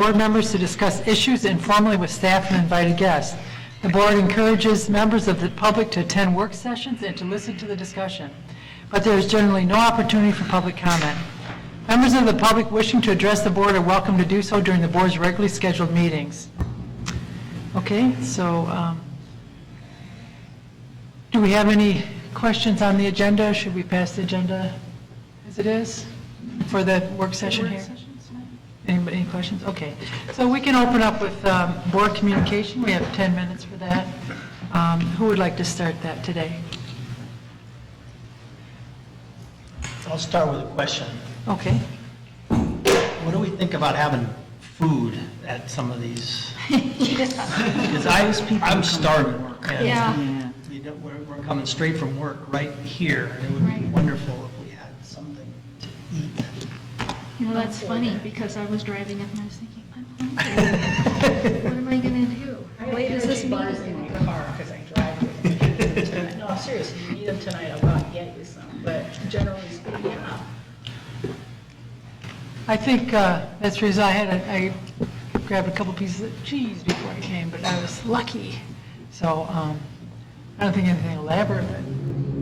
board members to discuss issues informally with staff and invited guests. The board encourages members of the public to attend work sessions and to listen to the discussion, but there is generally no opportunity for public comment. Members of the public wishing to address the board are welcome to do so during the board's regularly scheduled meetings. Okay, so do we have any questions on the agenda? Should we pass the agenda as it is for the work session here? Anybody, any questions? Okay. So we can open up with board communication. We have 10 minutes for that. Who would like to start that today? I'll start with a question. Okay. What do we think about having food at some of these? Because I'm starving. Yeah. We're coming straight from work right here, and it would be wonderful if we had something to eat. You know, that's funny, because I was driving up and I was thinking, I'm hungry. What am I going to do? How late is this bars meeting? in my car because I drive with them. No, seriously, you need them tonight, I'll go out and get you some, but generally speaking, yeah. I think that's the reason I grabbed a couple pieces of cheese before I came, but I was lucky. So I don't think anything elaborate,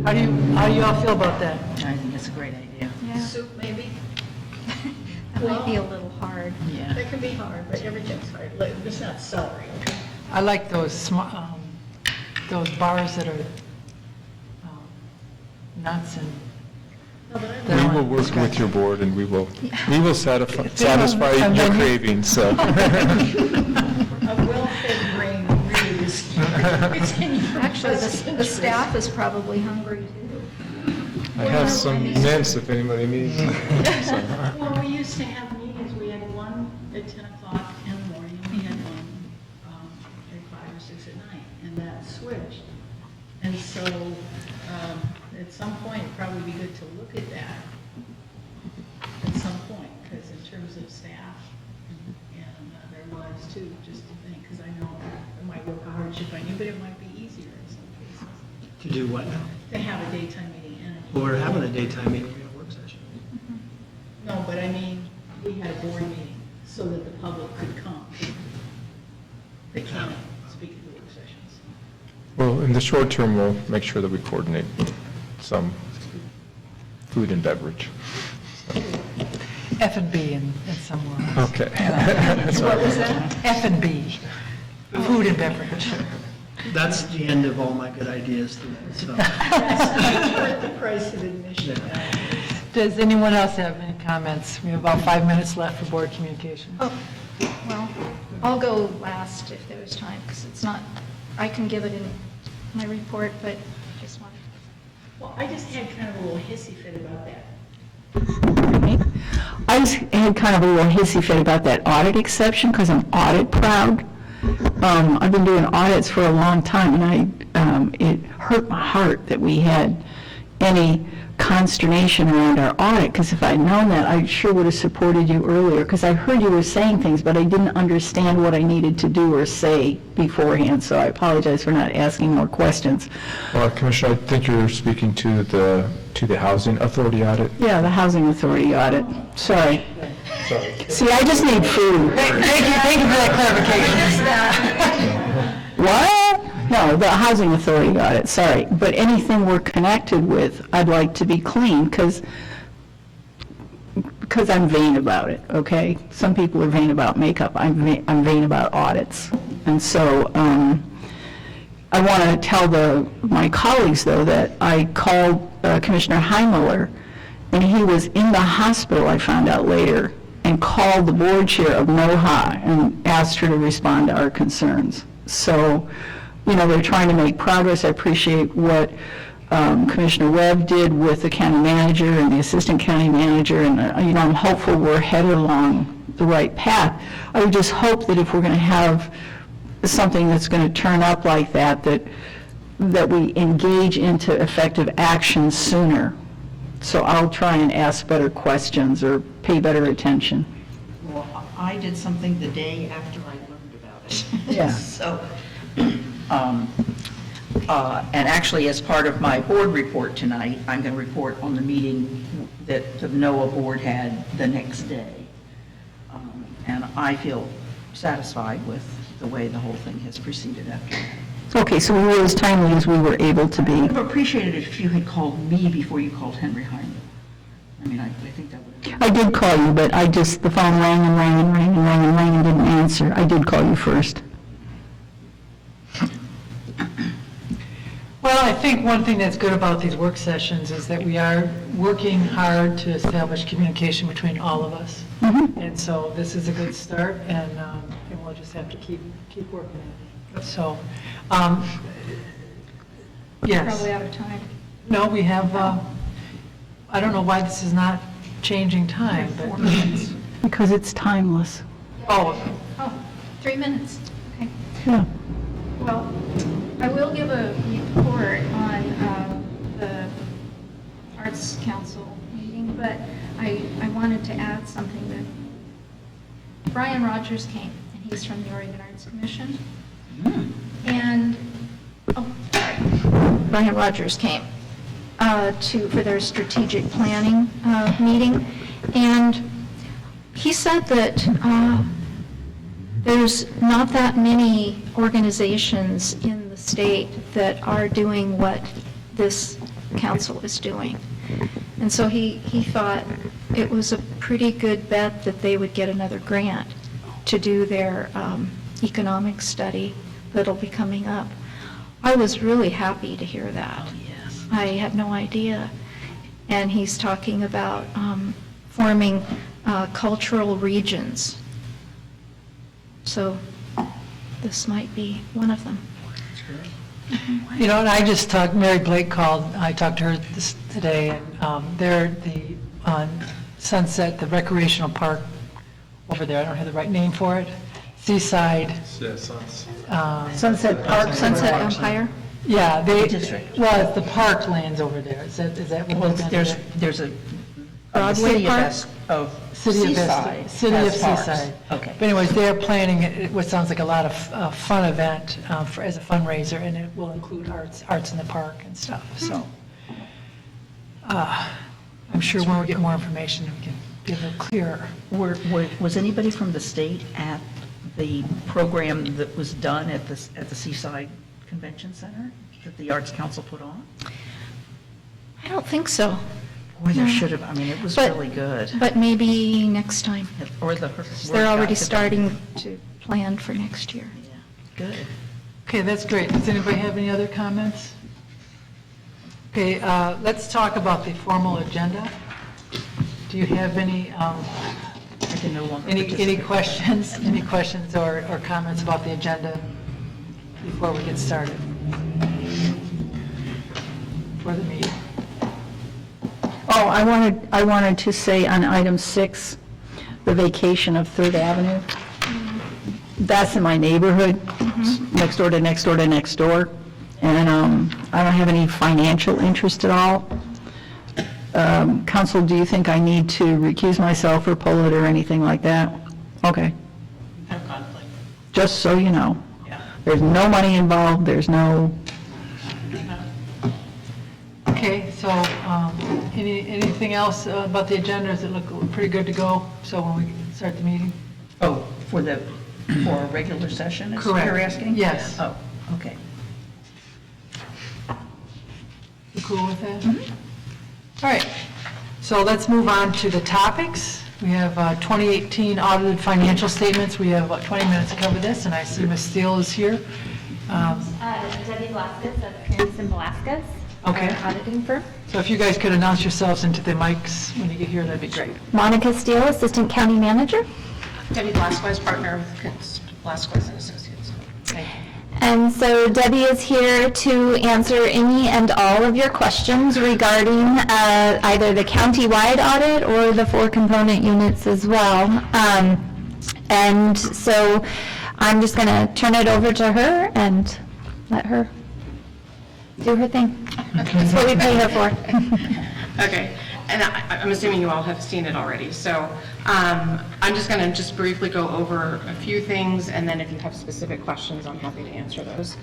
but how do you all feel about that? I think it's a great idea. Yeah, Soup, maybe? that might be a little hard. Yeah. That can be hard, but everything's hard. Like, it's not celery, okay? I like those bars that are nuts and. No, but That I We will work with your board, and we will satisfy And your then you- cravings, so. a well-fed brain really is. It's in your Actually, best the interest. staff is probably hungry too. I have some mints if anybody needs them. So. Well, we used to have meetings, we had one at 10 o'clock in the morning, we had one at 5 or 6 at night, and that switched. And so, at some point, it'd probably be good to look at that, at some point, because in terms of staff, and their lives too, just to think, because I know it might work a hardship on you, but it might be easier in some cases, To do what now? to have a daytime meeting and a. Well, we're having a daytime meeting, we have a work session. No, but I mean, we had a board meeting so that the public could come. They can't speak at the work sessions. Well, in the short term, we'll make sure that we coordinate some food and beverage. F&B and somewhere else. Okay. What was that? F&B, food and beverage. That's the end of all my good ideas today, so. That's worth the price of admission. Does anyone else have any comments? We have about 5 minutes left for board communication. Oh, well, I'll go last if there's time, because it's not, I can give it in my report, but just want. Well, I just had kind of a little hissy fit about that. I had kind of a little hissy fit about that audit exception because I'm audit proud. I've been doing audits for a long time, and it hurt my heart that we had any consternation around our audit, because if I'd known that, I sure would have supported you earlier, because I heard you were saying things, but I didn't understand what I needed to do or say beforehand, so I apologize for not asking more questions. Well, Commissioner, I think you're speaking to the Housing Authority audit. Yeah, the Housing Authority audit. Sorry. Sorry. See, I just need food. Thank you for that clarification. What? No, the Housing Authority audit, sorry. But anything we're connected with, I'd like to be clean, because I'm vain about it, okay? Some people are vain about makeup. I'm vain about audits. And so I want to tell my colleagues, though, that I called Commissioner Heimler, and he was in the hospital, I found out later, and called the board chair of NOHA and asked her to respond to our concerns. So, you know, they're trying to make progress. I appreciate what Commissioner Webb did with the county manager and the assistant county manager, and, you know, I'm hopeful we're headed along the right path. I would just hope that if we're going to have something that's going to turn up like that, that we engage into effective action sooner. So I'll try and ask better questions or pay better attention. Well, I did something the day after I learned about it. Yeah. So, and actually, as part of my board report tonight, I'm going to report on the meeting that the NOAA board had the next day. and I feel satisfied with the way the whole thing has proceeded after that. Okay, so we were as timely as we were able to I would be. have appreciated it if you had called me before you called Henry Hyman. I mean, I think that would have I did call you, but the phone rang and rang and rang and rang and rang and didn't answer. I did call you first. Well, I think one thing that's good about these work sessions is that we are working hard to establish communication between all of us. And so this is a good start, and we'll just have to keep working at it. So, yes. Probably out of time. No, we have, I don't know why this is not changing time, but, Because it's timeless. oh, Oh, 3 minutes. Okay. Yeah. Well, I will give a report on the Arts Council meeting, but I wanted to add something that Brian Rogers came, and he's from the Oregon Arts Commission. And, Brian Rogers came for their strategic planning meeting, and he said that there's not that many organizations in the state that are doing what this council is doing. And so he thought it was a pretty good bet that they would get another grant to do their economic study that'll be coming up. I was really happy to hear that. Oh, yes. I had no idea. And he's talking about forming cultural regions. So this might be one of them. you know, and I just talked, Mary Blake called, I talked to her today, and they're on Sunset, the recreational park over there, I don't have the right name for it, Seaside. Sunset Park. Sunset Empire? Yeah, District. well, it's the parklands over there, is that what? Well, it's- there's a, the Broadway city Park? of City of Seaside. Vista, City has of parks. Seaside. Okay. But anyways, they're planning what sounds like a lot of fun event as a fundraiser, and it will include arts in the park and stuff, so. I'm sure when we get more information, we can be a little clearer. Was anybody from the state at the program that was done at the Seaside Convention Center that the Arts Council put on? I don't think so. Boy, there No. should have, I mean, it was But- really good. But maybe next time. Or the. They're already starting to plan for next year. Yeah, good. Okay, that's great. Does anybody have any other comments? Okay, let's talk about the formal agenda. Do you have any, I can no longer any participate. questions or comments about the agenda before we get started? For the meeting? Oh, I wanted to say on item 6, the vacation of Third Avenue. That's in my neighborhood, next door to next door to next door, and I don't have any financial interest at all. Council, do you think I need to recuse myself or pull it or anything like that? Okay, Have conflict. just so you know. Yeah. There's no money involved, there's no, Okay, so anything else about the agenda? Does it look pretty good to go? So when we start the meeting? Oh, for a regular session, is what Correct. you're asking? Yes. Oh, okay. You cool with that? All right, so let's move on to the topics. We have 2018 audited financial statements. We have about 20 minutes to cover this, and I see Ms. Steele is here. Debbie Velasquez of Appearance in Velasquez. Okay. Our auditing firm. So if you guys could announce yourselves into the mics when you get here, that'd be great. Monica Steele, Assistant County Manager. Debbie Velasquez, partner of Velasquez and Associates. Thank you. And so Debbie is here to answer any and all of your questions regarding either the county-wide audit or the 4 component units as well. And so I'm just going to turn it over to her and let her do her thing. That's what we pay her for. Okay, and I'm assuming you all have seen it already, so I'm just going to just briefly go over a few things, and then if you have specific questions, I'm happy to answer those.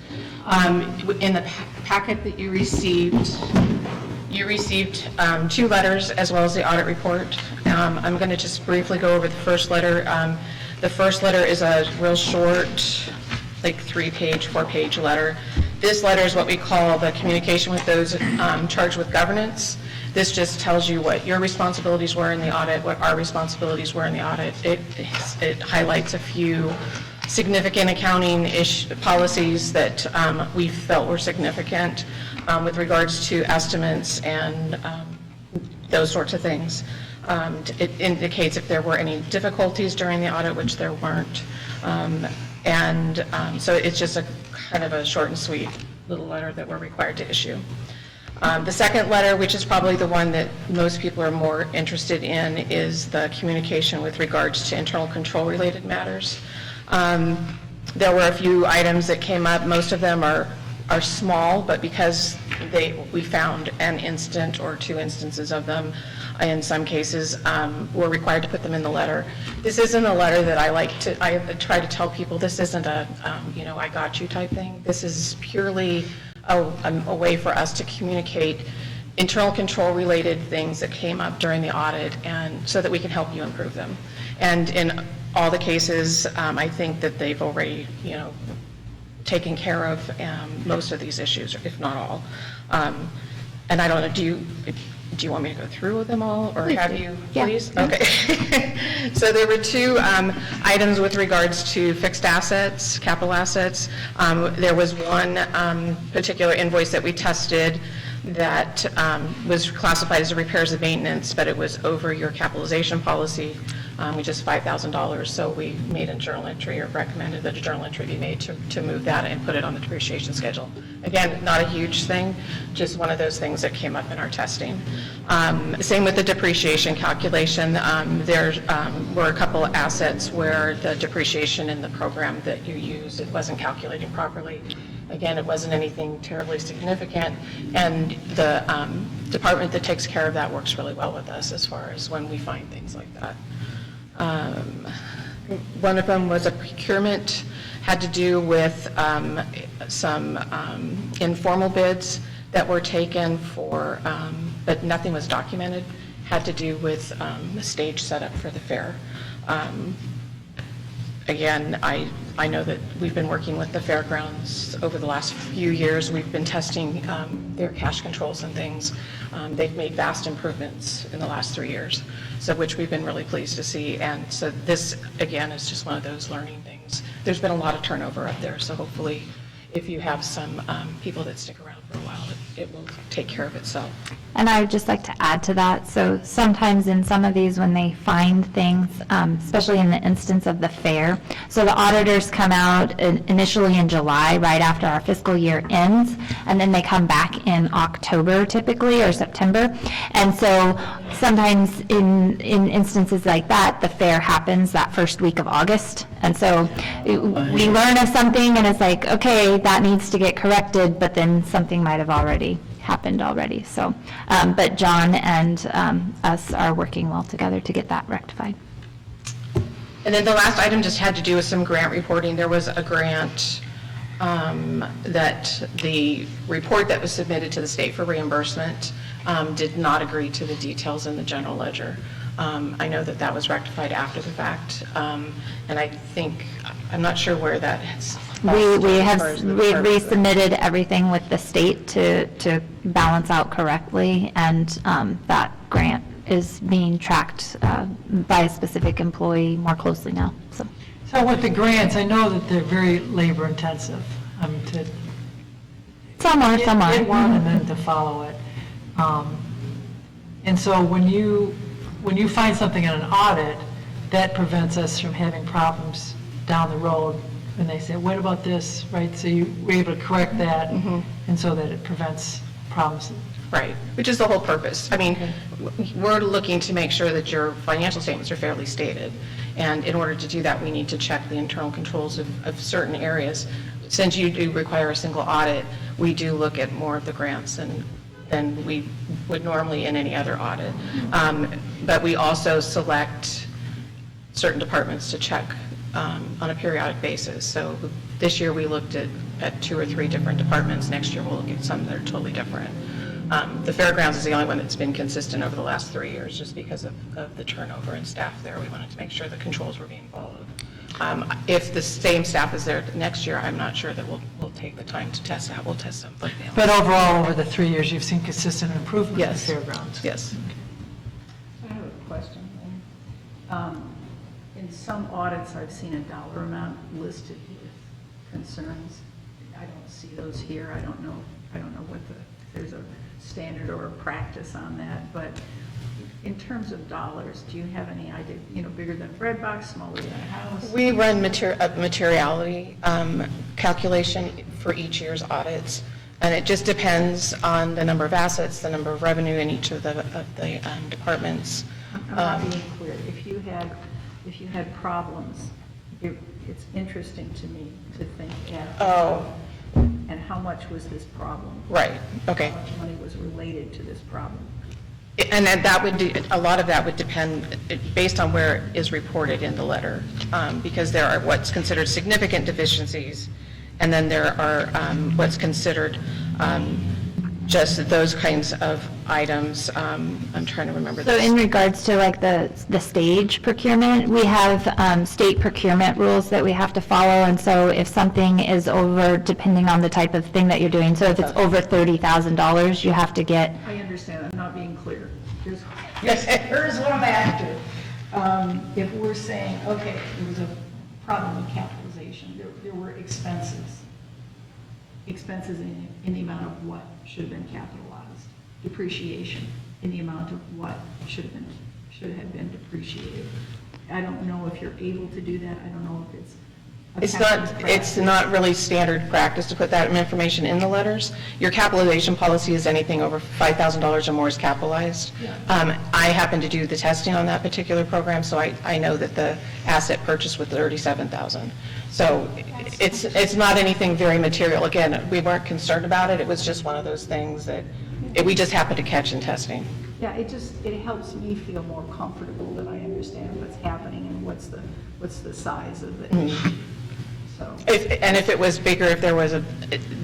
In the packet that you received 2 letters as well as the audit report. I'm going to just briefly go over the first letter. The first letter is a real short, like 3-page, 4-page letter. This letter is what we call the communication with those charged with governance. This just tells you what your responsibilities were in the audit, what our responsibilities were in the audit. It highlights a few significant accounting policies that we felt were significant with regards to estimates and those sorts of things. It indicates if there were any difficulties during the audit, which there weren't. So it's just a kind of a short and sweet little letter that we're required to issue. The second letter, which is probably the one that most people are more interested in, is the communication with regards to internal control related matters. There were a few items that came up. Most of them are small, but because we found an instant or 2 instances of them, in some cases, we're required to put them in the letter. This isn't a letter that I try to tell people, this isn't a, I got you type thing. This is purely a way for us to communicate internal control related things that came up during the audit, and so that we can help you improve them. And in all the cases, I think that they've already, taken care of most of these issues, if not all. And I don't know, do you want me to go through them all, or Please have do. you, Yeah. please? Okay. So there were 2 items with regards to fixed assets, capital assets. There was one particular invoice that we tested that was classified as a repairs and maintenance, but it was over your capitalization policy, which is $5,000. So we made a journal entry, or recommended that a journal entry be made to move that and put it on the depreciation schedule. Again, not a huge thing, just one of those things that came up in our testing. Same with the depreciation calculation. There were a couple of assets where the depreciation in the program that you used, it wasn't calculating properly. Again, it wasn't anything terribly significant, and the department that takes care of that works really well with us as far as when we find things like that. One of them was a procurement, had to do with some informal bids that were taken for, but nothing was documented, had to do with the stage setup for the fair. Again, I know that we've been working with the fairgrounds over the last few years. We've been testing their cash controls and things. They've made vast improvements in the last 3 years, so which we've been really pleased to see. And so this, again, is just one of those learning things. There's been a lot of turnover up there, so hopefully if you have some people that stick around for a while, it will take care of itself. And I would just like to add to that, so sometimes in some of these, when they find things, especially in the instance of the fair, so the auditors come out initially in July, right after our fiscal year ends, and then they come back in October typically, or September. And so sometimes in instances like that, the fair happens that first week of August. And so we learn of something and it's like, okay, that needs to get corrected, but then something might have already happened already. So, but John and us are working well together to get that rectified. And then the last item just had to do with some grant reporting. There was a grant that the report that was submitted to the state for reimbursement did not agree to the details in the general ledger. I know that that was rectified after the fact, and I think, I'm not sure where that is. We resubmitted everything with the state to balance out correctly, and that grant is being tracked by a specific employee more closely now, so. So with the grants, I know that they're very labor intensive, to Some are. get one and then to follow it. And so when you find something in an audit, that prevents us from having problems down the road when they say, what about this, right? So you were able to correct that, and so that it prevents problems. Right, which is the whole purpose. I mean, we're looking to make sure that your financial statements are fairly stated, and in order to do that, we need to check the internal controls of certain areas. Since you do require a single audit, we do look at more of the grants than we would normally in any other audit. But we also select certain departments to check on a periodic basis. So this year, we looked at 2 or 3 different departments. Next year, we'll look at some that are totally different. The fairgrounds is the only one that's been consistent over the last 3 years, just because of the turnover in staff there. We wanted to make sure the controls were being followed. If the same staff is there next year, I'm not sure that we'll take the time to test that. We'll test something else. But overall, over the 3 years, you've seen consistent improvement in the Yes. fairgrounds? Yes. I have a question. In some audits, I've seen a dollar amount listed with concerns. I don't see those here. I don't know what if there's a standard or a practice on that, but in terms of dollars, do you have any idea, bigger than a bread box, smaller than a house? We run a materiality calculation for each year's audits, and it just depends on the number of assets, the number of revenue in each of the departments. I'm not being clear. If you had problems, it's interesting to me to think and how much was this problem? Right, okay. How much money was related to this problem? And then a lot of that would depend based on where it is reported in the letter, because there are what's considered significant deficiencies, and then there are what's considered just those kinds of items. I'm trying to remember So this. in regards to like the stage procurement, we have state procurement rules that we have to follow, and so if something is over, depending on the type of thing that you're doing, so if it's over $30,000, you have to get, I understand, I'm not being clear. Here's what I'm after. If we're saying, okay, there was a problem with capitalization, there were expenses in the amount of what should have been capitalized, depreciation in the amount of what should have been depreciated. I don't know if you're able to do that. I don't know if it's It's not really standard practice to put that information in the letters. Your capitalization policy is anything over $5,000 or more is capitalized. I happen to do the testing on that particular program, so I know that the asset purchase was $37,000. So it's not anything very material. Again, we weren't concerned about it. It was just one of those things that we just happened to catch in testing. Yeah, it helps me feel more comfortable that I understand what's happening and what's the size of the issue. So. If it was bigger, if there was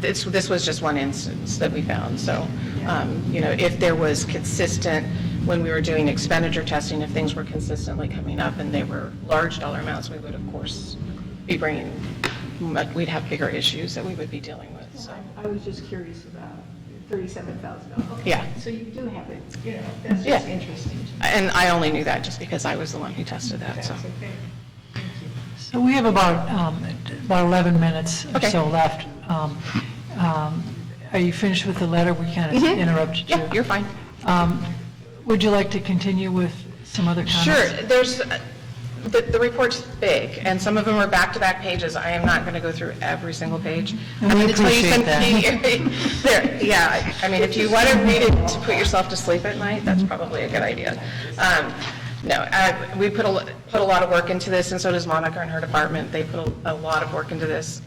this was just one instance that we found. So, if there was consistent, when we were doing expenditure testing, if things were consistently coming up and they were large dollar amounts, we would of course be we'd have bigger issues that we would be dealing with. So. I was just curious about $37,000. Yeah. So you do have it, that's just interesting to me. And I only knew that just because I was the one who tested that. So. okay. So we have about 11 minutes or Okay. so left. Are you finished with the letter? We kind of interrupted you. Yeah, you're fine. Would you like to continue with some other comments? Sure. There's the report's big, and some of them are back-to-back pages. I am not going to go through every single page. And I'm we going to tell you some appreciate key there. Yeah, I mean, if you want to read it to put yourself to sleep at night, that's probably a good idea. No, we put a lot of work into this, and so does Monica and her department. They put a lot of work into this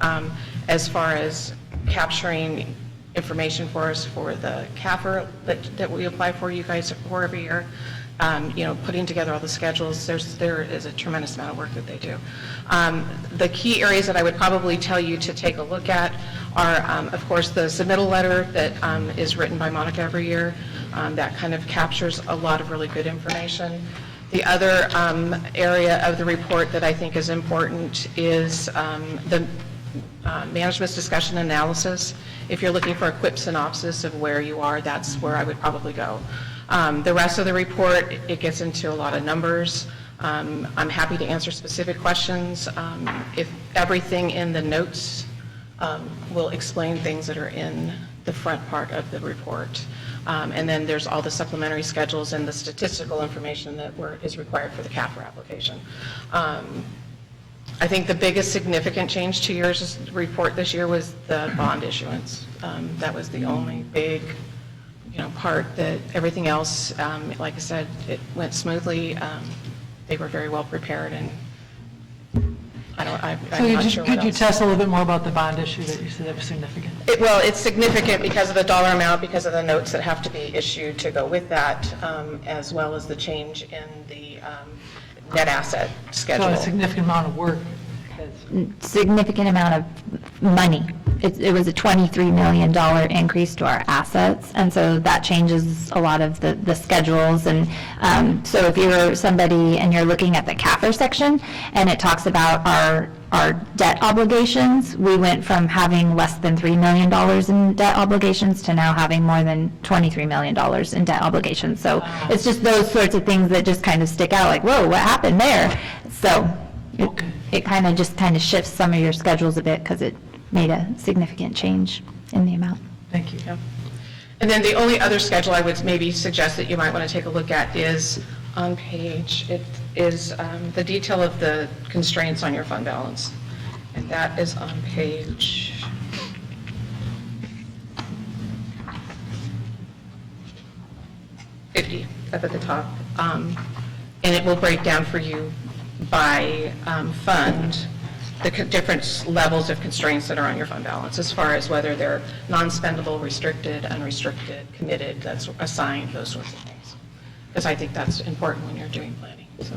as far as capturing information for us for the CAFR that we apply for, you guys for every year. Putting together all the schedules, there is a tremendous amount of work that they do. The key areas that I would probably tell you to take a look at are, of course, the submittal letter that is written by Monica every year. That kind of captures a lot of really good information. The other area of the report that I think is important is the management's discussion analysis. If you're looking for a quick synopsis of where you are, that's where I would probably go. The rest of the report, it gets into a lot of numbers. I'm happy to answer specific questions. If everything in the notes will explain things that are in the front part of the report. And then there's all the supplementary schedules and the statistical information that is required for the CAFR application. I think the biggest significant change to your report this year was the bond issuance. That was the only big part. That everything else, like I said, it went smoothly. They were very well prepared, and I'm not sure what Could you else. tell us a little bit more about the bond issue that you said that was significant? It's significant because of the dollar amount, because of the notes that have to be issued to go with that, as well as the change in the net asset schedule. So a significant amount of work significant amount of money. It was a $23 million increase to our assets, and so that changes a lot of the schedules. And so if you're somebody and you're looking at the CAFR section, and it talks about our debt obligations, we went from having less than $3 million in debt obligations to now having more than $23 million in debt obligations. So it's just those sorts of things that just kind of stick out, like, whoa, what happened there? So it kind of shifts some of your schedules a bit because it made a significant change in the amount. Thank you. And then the only other schedule I would maybe suggest that you might want to take a look at is on page, it is the detail of the constraints on your fund balance. And that is on page 50, up at the top. And it will break down for you by fund the different levels of constraints that are on your fund balance, as far as whether they're non-spendable, restricted, unrestricted, committed, that's assigned, those sorts of things. Because I think that's important when you're doing planning, so.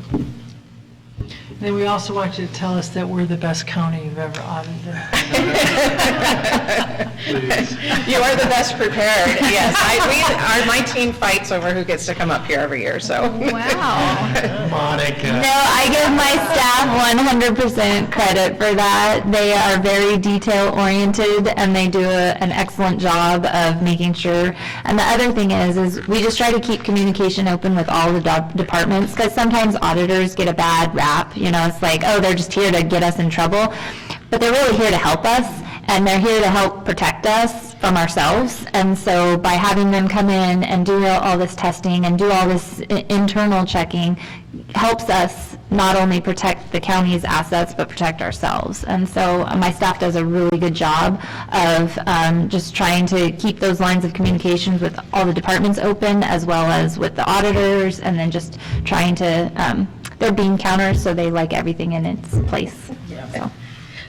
Then we also want you to tell us that we're the best county you've ever audited. You are the best prepared, yes. My team fights over who gets to come up here every year, so. Wow. Monica. No, I give my staff 100% credit for that. They are very detail-oriented, and they do an excellent job of making sure. And the other thing is we just try to keep communication open with all the departments, because sometimes auditors get a bad rap. It's like, oh, they're just here to get us in trouble. But they're really here to help us, and they're here to help protect us from ourselves. And so by having them come in and do all this testing and do all this internal checking helps us not only protect the county's assets, but protect ourselves. And so my staff does a really good job of just trying to keep those lines of communications with all the departments open, as well as with the auditors, and then just trying to, they're bean counters, so they like everything in its place. So.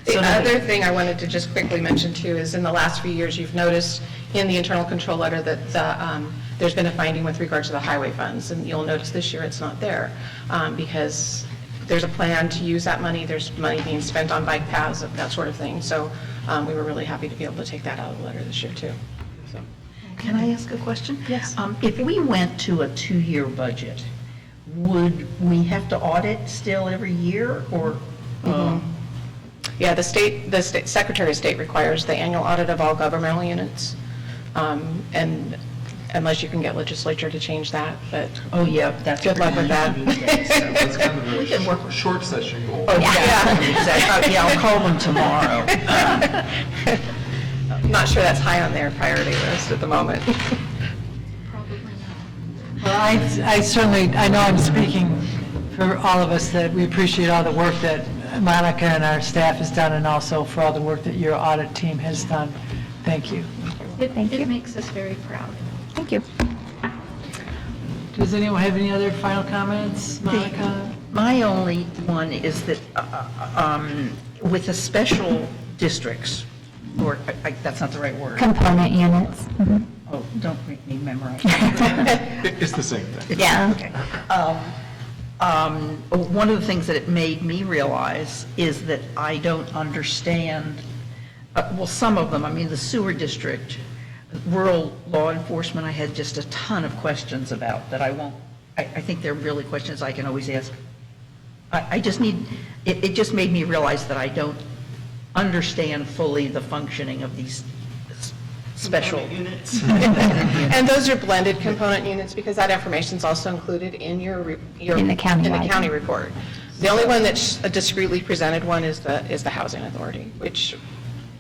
The other thing I wanted to just quickly mention too is in the last few years, you've noticed in the internal control letter that there's been a finding with regard to the highway funds, and you'll notice this year it's not there because there's a plan to use that money. There's money being spent on bike paths, that sort of thing. So we were really happy to be able to take that out of the letter this year too. So. Can I ask a question? Yes. If we went to a 2-year budget, would we have to audit still every year, or? Yeah, the Secretary of State requires the annual audit of all governmental units, and unless you can get legislature to change that, but. Oh, yeah, that's. Good luck with that. That's kind of We can work a short session goal. Oh, yeah, exactly. Yeah, I'll call them tomorrow. I'm not sure that's high on their priority list at the moment. Well, I certainly, I know I'm speaking for all of us, that we appreciate all the work that Monica and our staff has done, and also for all the work that your audit team has done. Thank you. It makes us very proud. Thank you. Does anyone have any other final comments? Monica? My only one is that with the special districts, or that's not the right word. Component units. Mhm. Oh, don't make me memorize. It's the same thing. Yeah. Okay. One of the things that it made me realize is that I don't understand, well, some of them, I mean, the sewer district, rural law enforcement, I had just a ton of questions about that I think they're really questions I can always ask. I just need, it just made me realize that I don't understand fully the functioning of these special units. And those are blended component units because that information is also included in your In the county-wide. county report. The only one that's a discreetly presented one is the housing authority, which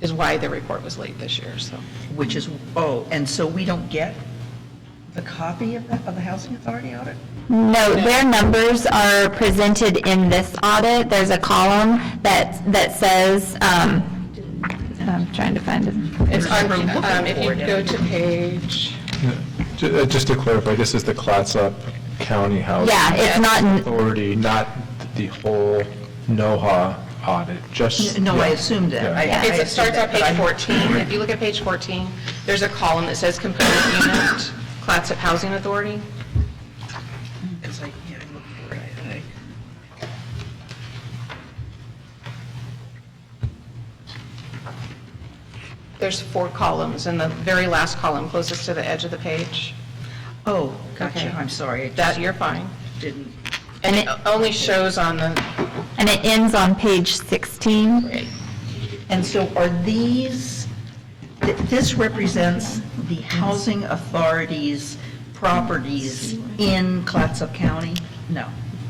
is why the report was late this year, so. Which is, and so we don't get the copy of the housing authority audit? No, their numbers are presented in this audit. There's a column that says, I'm trying to find it. It's on, if you go to page, Just to clarify, this is the Clatsop County Housing Yeah, it's not, Authority, not the whole NOHA audit, just. No, I yeah. assumed that. Yeah. it starts on page 14. If you look at page 14, there's a column that says component unit, Clatsop Housing Authority. Because I looked for it, There's 4 columns, and the very last column closest to the edge of the page. Oh, gotcha, Okay. I'm sorry, I That, just you're fine. didn't. And it only shows on the, And it ends on page 16. And so are these, this represents the housing authority's properties in Clatsop County? No.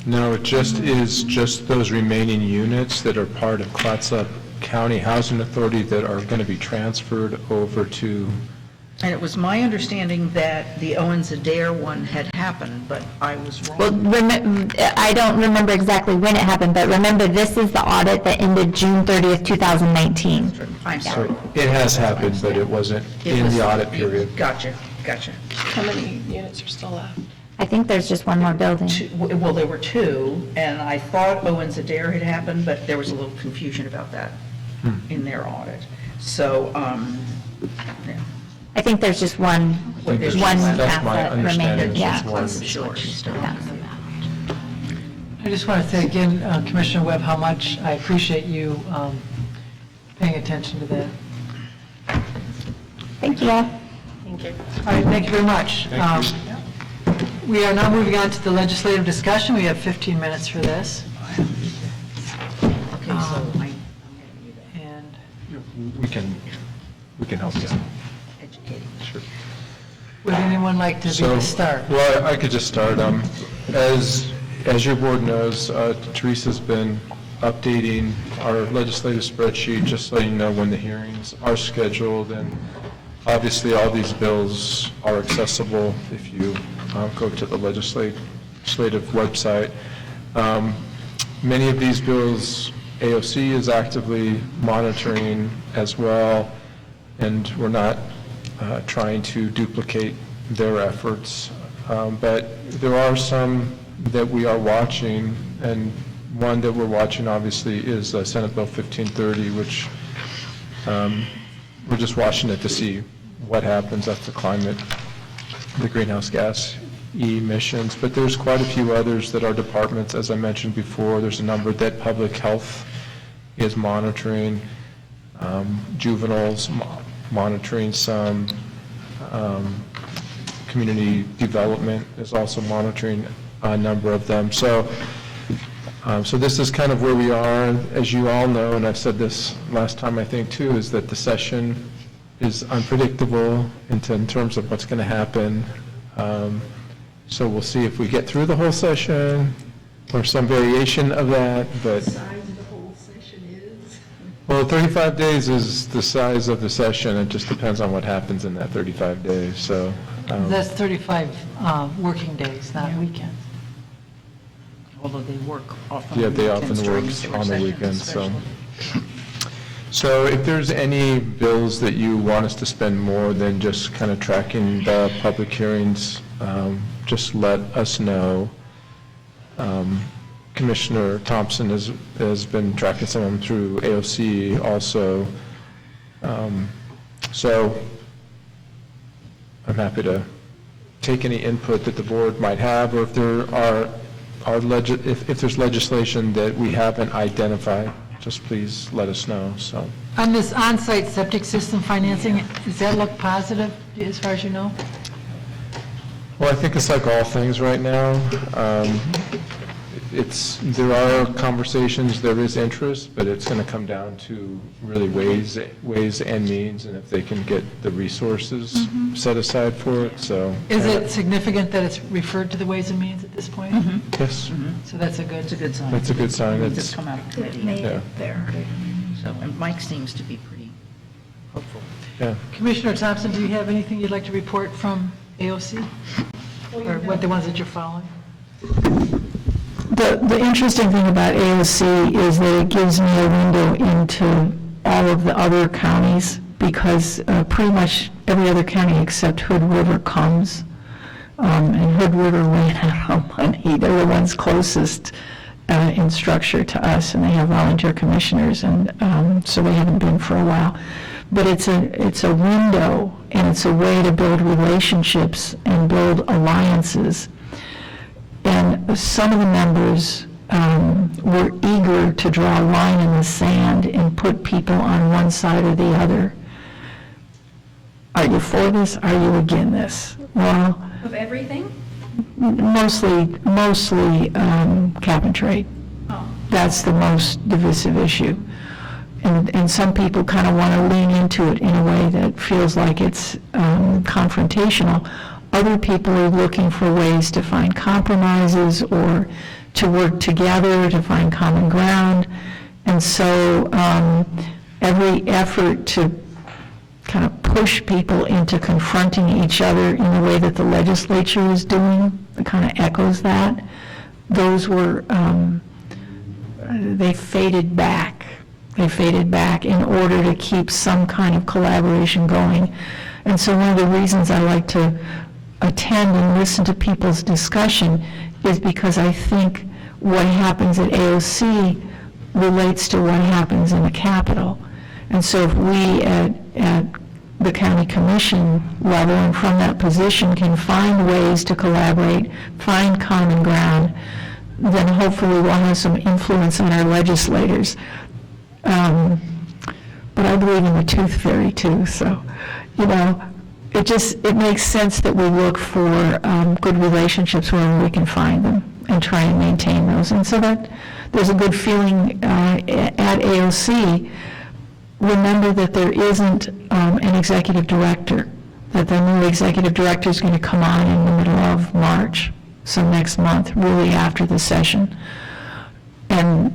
No, it just is just those remaining units that are part of Clatsop County Housing Authority that are going to be transferred over to, And it was my understanding that the Owens Adair one had happened, but I was Well, wrong. I don't remember exactly when it happened, but remember, this is the audit that ended June 30th, 2019. I'm sorry. it has happened, but it wasn't It in was- the audit period. Gotcha. how many units are still left? I think there's just one more building. Well, there were 2, and I thought Owens Adair had happened, but there was a little confusion about that in their audit. So, yeah. I think there's just one There's asset That's my understanding, remaining, it's yeah. just one. Shores. I just want to say again, Commissioner Webb, how much I appreciate you paying attention to that. Thank you all. Thank you. All right, thank you very much. We are now moving on to the legislative discussion. We have 15 minutes for this. Okay, so I'm And We can help you. educating. Sure. would anyone like to be the start? Well, I could just start. As your board knows, Teresa's been updating our legislative spreadsheet, just so you know when the hearings are scheduled, and obviously, all these bills are accessible if you go to the legislative website. Many of these bills, AOC is actively monitoring as well, and we're not trying to duplicate their efforts. But there are some that we are watching, and one that we're watching, obviously, is Senate Bill 1530, which we're just watching it to see what happens. That's the climate, the greenhouse gas emissions. But there's quite a few others that our departments, as I mentioned before, there's a number that public health is monitoring, juveniles monitoring some, community development is also monitoring a number of them. So this is kind of where we are. As you all know, and I've said this last time, I think, too, is that the session is unpredictable in terms of what's going to happen. So we'll see if we get through the whole session or some variation of that, but. Size of the whole session is? Well, 35 days is the size of the session. It just depends on what happens in that 35 days, so. That's 35 working days, not weekends. Although they work often. Yeah, they on often weekends work during sewer on the sessions weekends, so. especially. So if there's any bills that you want us to spend more than just kind of tracking the public hearings, just let us know. Commissioner Thompson has been tracking some of them through AOC also. So I'm happy to take any input that the board might have, or if there if there's legislation that we haven't identified, just please let us know, so. On this on-site septic system financing, does that look positive as far as you know? Well, I think it's like all things right now. There are conversations, there is interest, but it's going to come down to really ways and means, and if they can get the resources set aside for it, so. Is it significant that it's referred to the Ways and Means at this point? Yes, So that's a good. It's a good sign. that's a good sign. Just It's, come out of committee. Made Yeah. it there. So, and Mike seems to be pretty hopeful. yeah. Commissioner Thompson, do you have anything you'd like to report from AOC? Or what, the ones that you're following? The interesting thing about AOC is that it gives me a window into all of the other counties, because pretty much every other county except Hood River comes. And Hood River ran out of money. They're the ones closest in structure to us, and they have volunteer commissioners, and so they haven't been for a while. But it's a window, and it's a way to build relationships and build alliances. And some of the members were eager to draw a line in the sand and put people on one side or the other. Are you for this? Are you against this? Well, Of everything? mostly cap and trade. Oh. That's the most divisive issue. And some people kind of want to lean into it in a way that feels like it's confrontational. Other people are looking for ways to find compromises or to work together to find common ground. And so every effort to kind of push people into confronting each other in the way that the legislature is doing, it kind of echoes that. Those were, they faded back. They faded back in order to keep some kind of collaboration going. And so one of the reasons I like to attend and listen to people's discussion is because I think what happens at AOC relates to what happens in the Capitol. And so if we at the county commission level and from that position can find ways to collaborate, find common ground, then hopefully we'll have some influence on our legislators. But I believe in the tooth fairy too, so, it makes sense that we look for good relationships wherever we can find them and try and maintain those. And so that there's a good feeling at AOC. Remember that there isn't an executive director, that the new executive director is going to come on in the middle of March, so next month, really after the session. And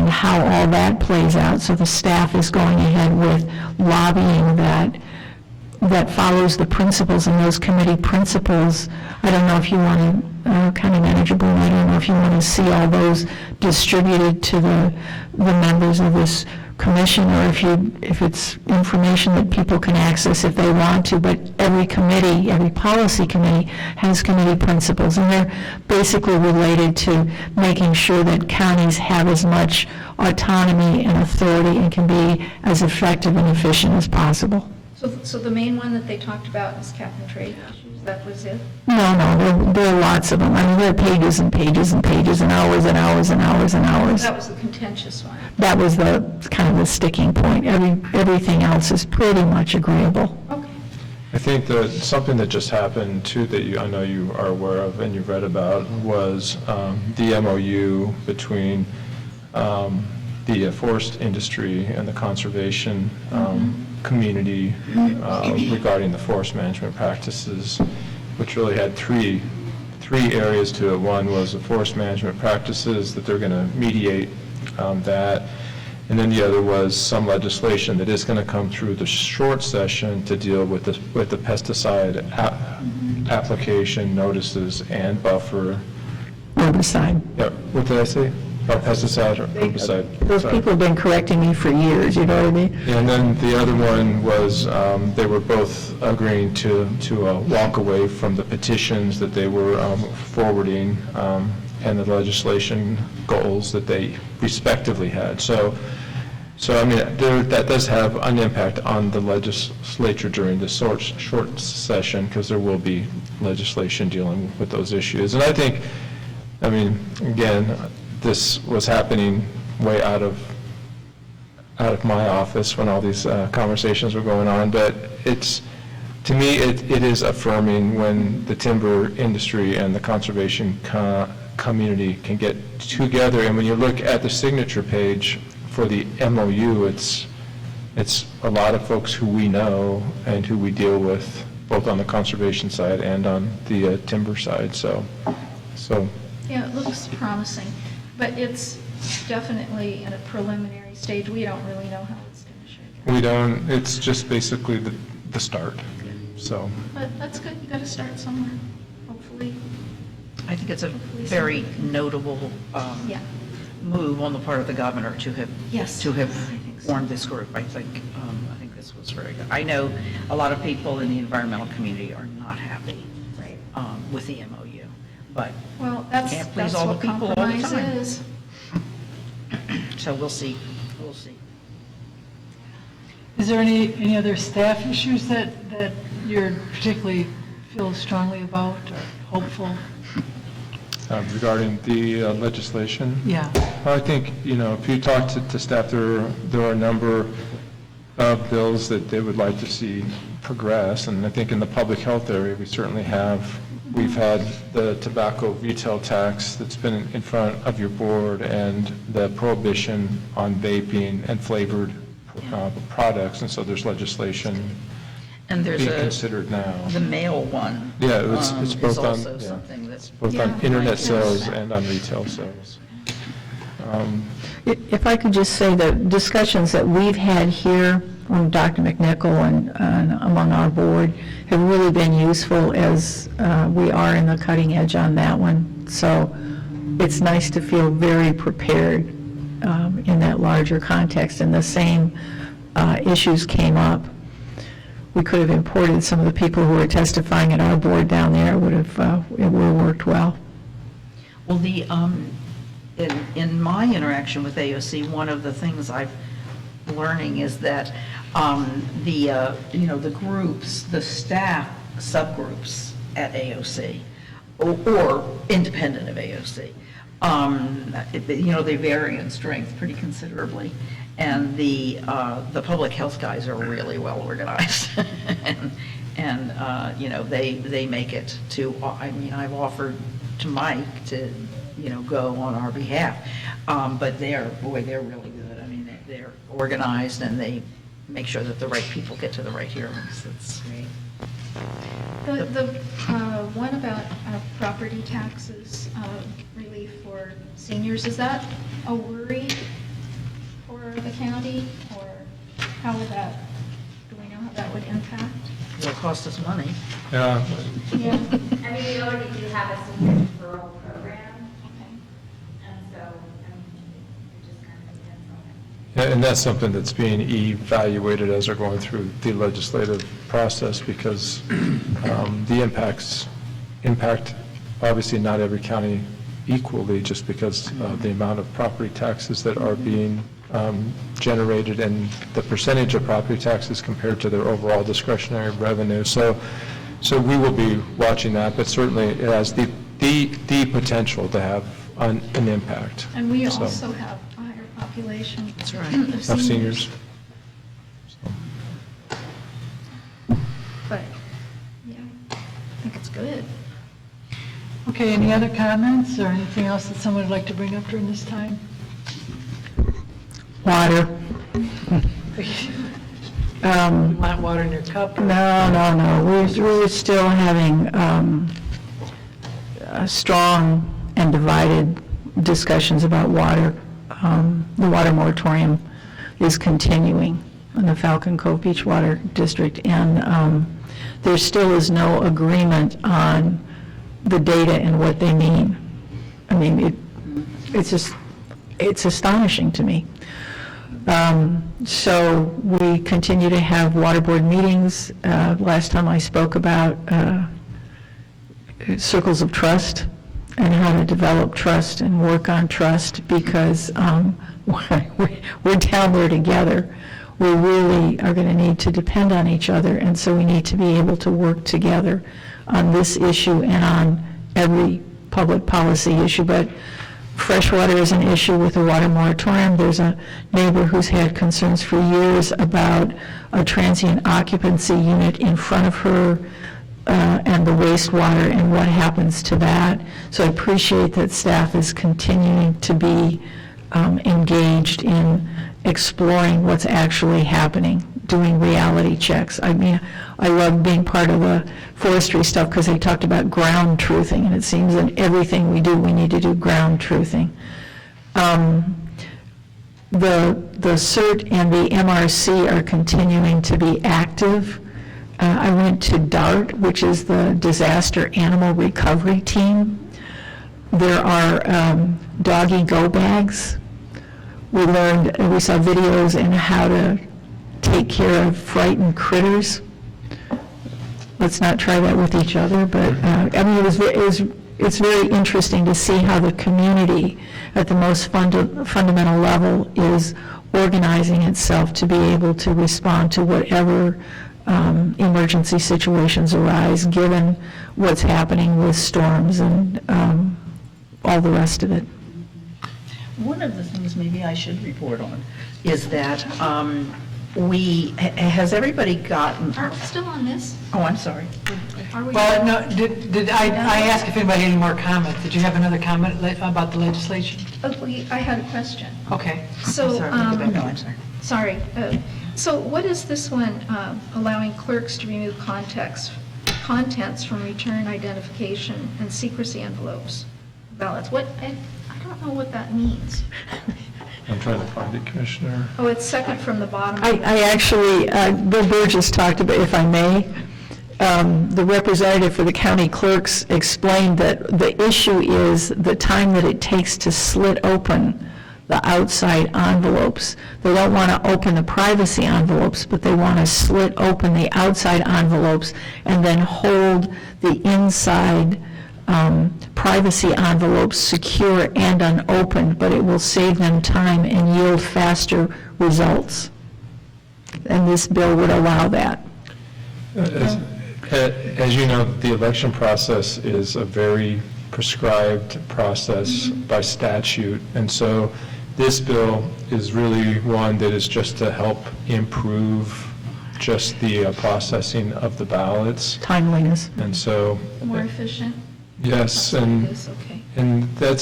how all that plays out. So the staff is going ahead with lobbying that follows the principles and those committee principles. I don't know if you want to, County Manager Bloom, I don't know if you want to see all those distributed to the members of this commission, or if it's information that people can access if they want to, but every committee, every policy committee has committee principles, and they're basically related to making sure that counties have as much autonomy and authority and can be as effective and efficient as possible. So the main one that they talked about is cap and trade issues, that was it? No, there are lots of them. I mean, there are pages and pages and pages and hours and hours and hours and hours. That was the contentious one. That was the kind of the sticking point. Everything else is pretty much agreeable. Okay. I think that something that just happened too that I know you are aware of and you've read about was the MOU between the forest industry and the conservation community regarding the forest management practices, which really had three areas to it. One was the forest management practices, that they're going to mediate that. And then the other was some legislation that is going to come through the short session to deal with the pesticide application notices and buffer. Herbicide. Yeah, what did I say? Pesticide or herbicide? Those people have been correcting me for years, you know what I mean? And then the other one was, they were both agreeing to walk away from the petitions that they were forwarding and the legislation goals that they respectively had. So I mean, that does have an impact on the legislature during the short session, because there will be legislation dealing with those issues. And I think, I mean, again, this was happening way out of my office when all these conversations were going on, but to me, it is affirming when the timber industry and the conservation community can get together. And when you look at the signature page for the MOU, it's a lot of folks who we know and who we deal with, both on the conservation side and on the timber side. So. Yeah, it looks promising, but it's definitely in a preliminary stage. We don't really know how it's going to shake out. We don't, it's just basically the start, so. But that's good, you got to start somewhere, hopefully. I think it's a very notable Yeah. move on the part of the governor to have Yes, to have I think so. formed this group. I think this was very good. I know a lot of people in the environmental community are not happy Right. with the MOU, but Well, that's Can't please that's all the what people all the compromise time. is. so we'll see. We'll see. Is there any other staff issues that you're particularly feel strongly about or hopeful? Regarding the legislation? Yeah. I think, if you talk to staff, there are a number bills that they would like to see progress. And I think in the public health area, we certainly have. We've had the tobacco retail tax that's been in front of your board, and the prohibition on vaping and flavored products, and so there's legislation And there's being considered now. the mail one. Yeah, it's both is on, also yeah. something that's. Both on internet sales and on retail sales. If I could just say, the discussions that we've had here from Dr. McNichol and among our board have really been useful, as we are in the cutting edge on that one. So it's nice to feel very prepared in that larger context, and the same issues came up. We could have imported some of the people who were testifying at our board down there. It would have worked well. Well, in my interaction with AOC, one of the things I'm learning is that the groups, the staff subgroups at AOC, or independent of AOC, they vary in strength pretty considerably. And the public health guys are really well organized. and they make it to, I've offered to Mike to, go on our behalf. But they're really good. I mean, they're organized, and they make sure that the right people get to the right hearings. That's great. The one about property taxes relief for seniors, is that a worry for the county, or how would that, do we know how that would impact? It'll cost us money. Yeah, Yeah. I mean, we already do have a senior referral program, Okay. and so, it just kind of depends on it. yeah, and that's something that's being evaluated as they're going through the legislative process, because the impact, obviously not every county equally, just because of the amount of property taxes that are being generated and the percentage of property taxes compared to their overall discretionary revenue. So we will be watching that, but certainly it has the potential to have an impact. And we So, also have a higher population. That's right. of seniors. But, yeah, I think it's good. Okay, any other comments or anything else that someone would like to bring up during this time? Water. You want water in your cup? No. We're still having strong and divided discussions about water. The water moratorium is continuing in the Falcon Cove Beach Water District, and there still is no agreement on the data and what they mean. I mean, it's astonishing to me. So we continue to have water board meetings. Last time I spoke about circles of trust and how to develop trust and work on trust, because we're down there together. We really are going to need to depend on each other, and so we need to be able to work together on this issue and on every public policy issue. But freshwater is an issue with the water moratorium. There's a neighbor who's had concerns for years about a transient occupancy unit in front of her and the wastewater and what happens to that. So I appreciate that staff is continuing to be engaged in exploring what's actually happening, doing reality checks. I mean, I love being part of the forestry stuff because they talked about ground truthing, and it seems that everything we do, we need to do ground truthing. The CERT and the MRC are continuing to be active. I went to DART, which is the Disaster Animal Recovery Team. There are doggy go bags. We saw videos in how to take care of frightened critters. Let's not try that with each other, but I mean, it's very interesting to see how the community at the most fundamental level is organizing itself to be able to respond to whatever emergency situations arise, given what's happening with storms and all the rest of it. One of the things maybe I should report on is that has everybody gotten, Are we still on this? oh, I'm sorry. Are we? Well, no, did I asked if anybody had any more comments? Did you have another comment about the legislation? I had a question. Okay. So, I'm sorry. No, I'm sorry. Sorry. So what is this one, allowing clerks to remove contents from return identification and secrecy envelopes, ballots? I don't know what that means. I'm trying to find it, Commissioner. Oh, it's second from the bottom. I actually, Bill Burgess talked about, if I may, the representative for the county clerks explained that the issue is the time that it takes to slit open the outside envelopes. They don't want to open the privacy envelopes, but they want to slit open the outside envelopes and then hold the inside privacy envelopes secure and unopened, but it will save them time and yield faster results. And this bill would allow that. As you know, the election process is a very prescribed process by statute, and so this bill is really one that is just to help improve just the processing of the ballots. Timeliness. And so, More efficient? yes, and Yes, okay.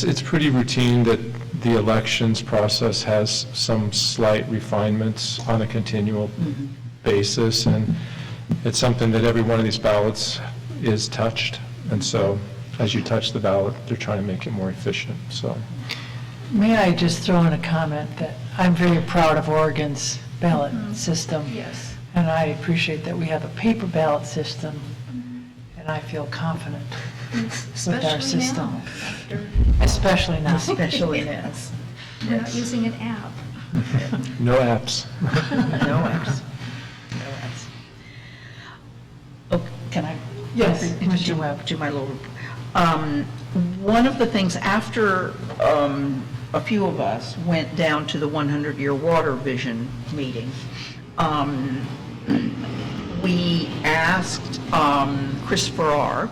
it's pretty routine that the elections process has some slight refinements on a continual basis, and it's something that every one of these ballots is touched, and so as you touch the ballot, they're trying to make it more efficient, so. May I just throw in a comment that I'm very proud of Oregon's ballot system. Yes. And I appreciate that we have a paper ballot system, and I feel confident with our Especially system. now. after Especially now. Especially now. We're not using an app. No apps. No apps. No apps. Oh, can I? Yes, do- Commissioner Webb. Do my little, one of the things after a few of us went down to the 100-year water vision meeting, we asked Chris Farrar,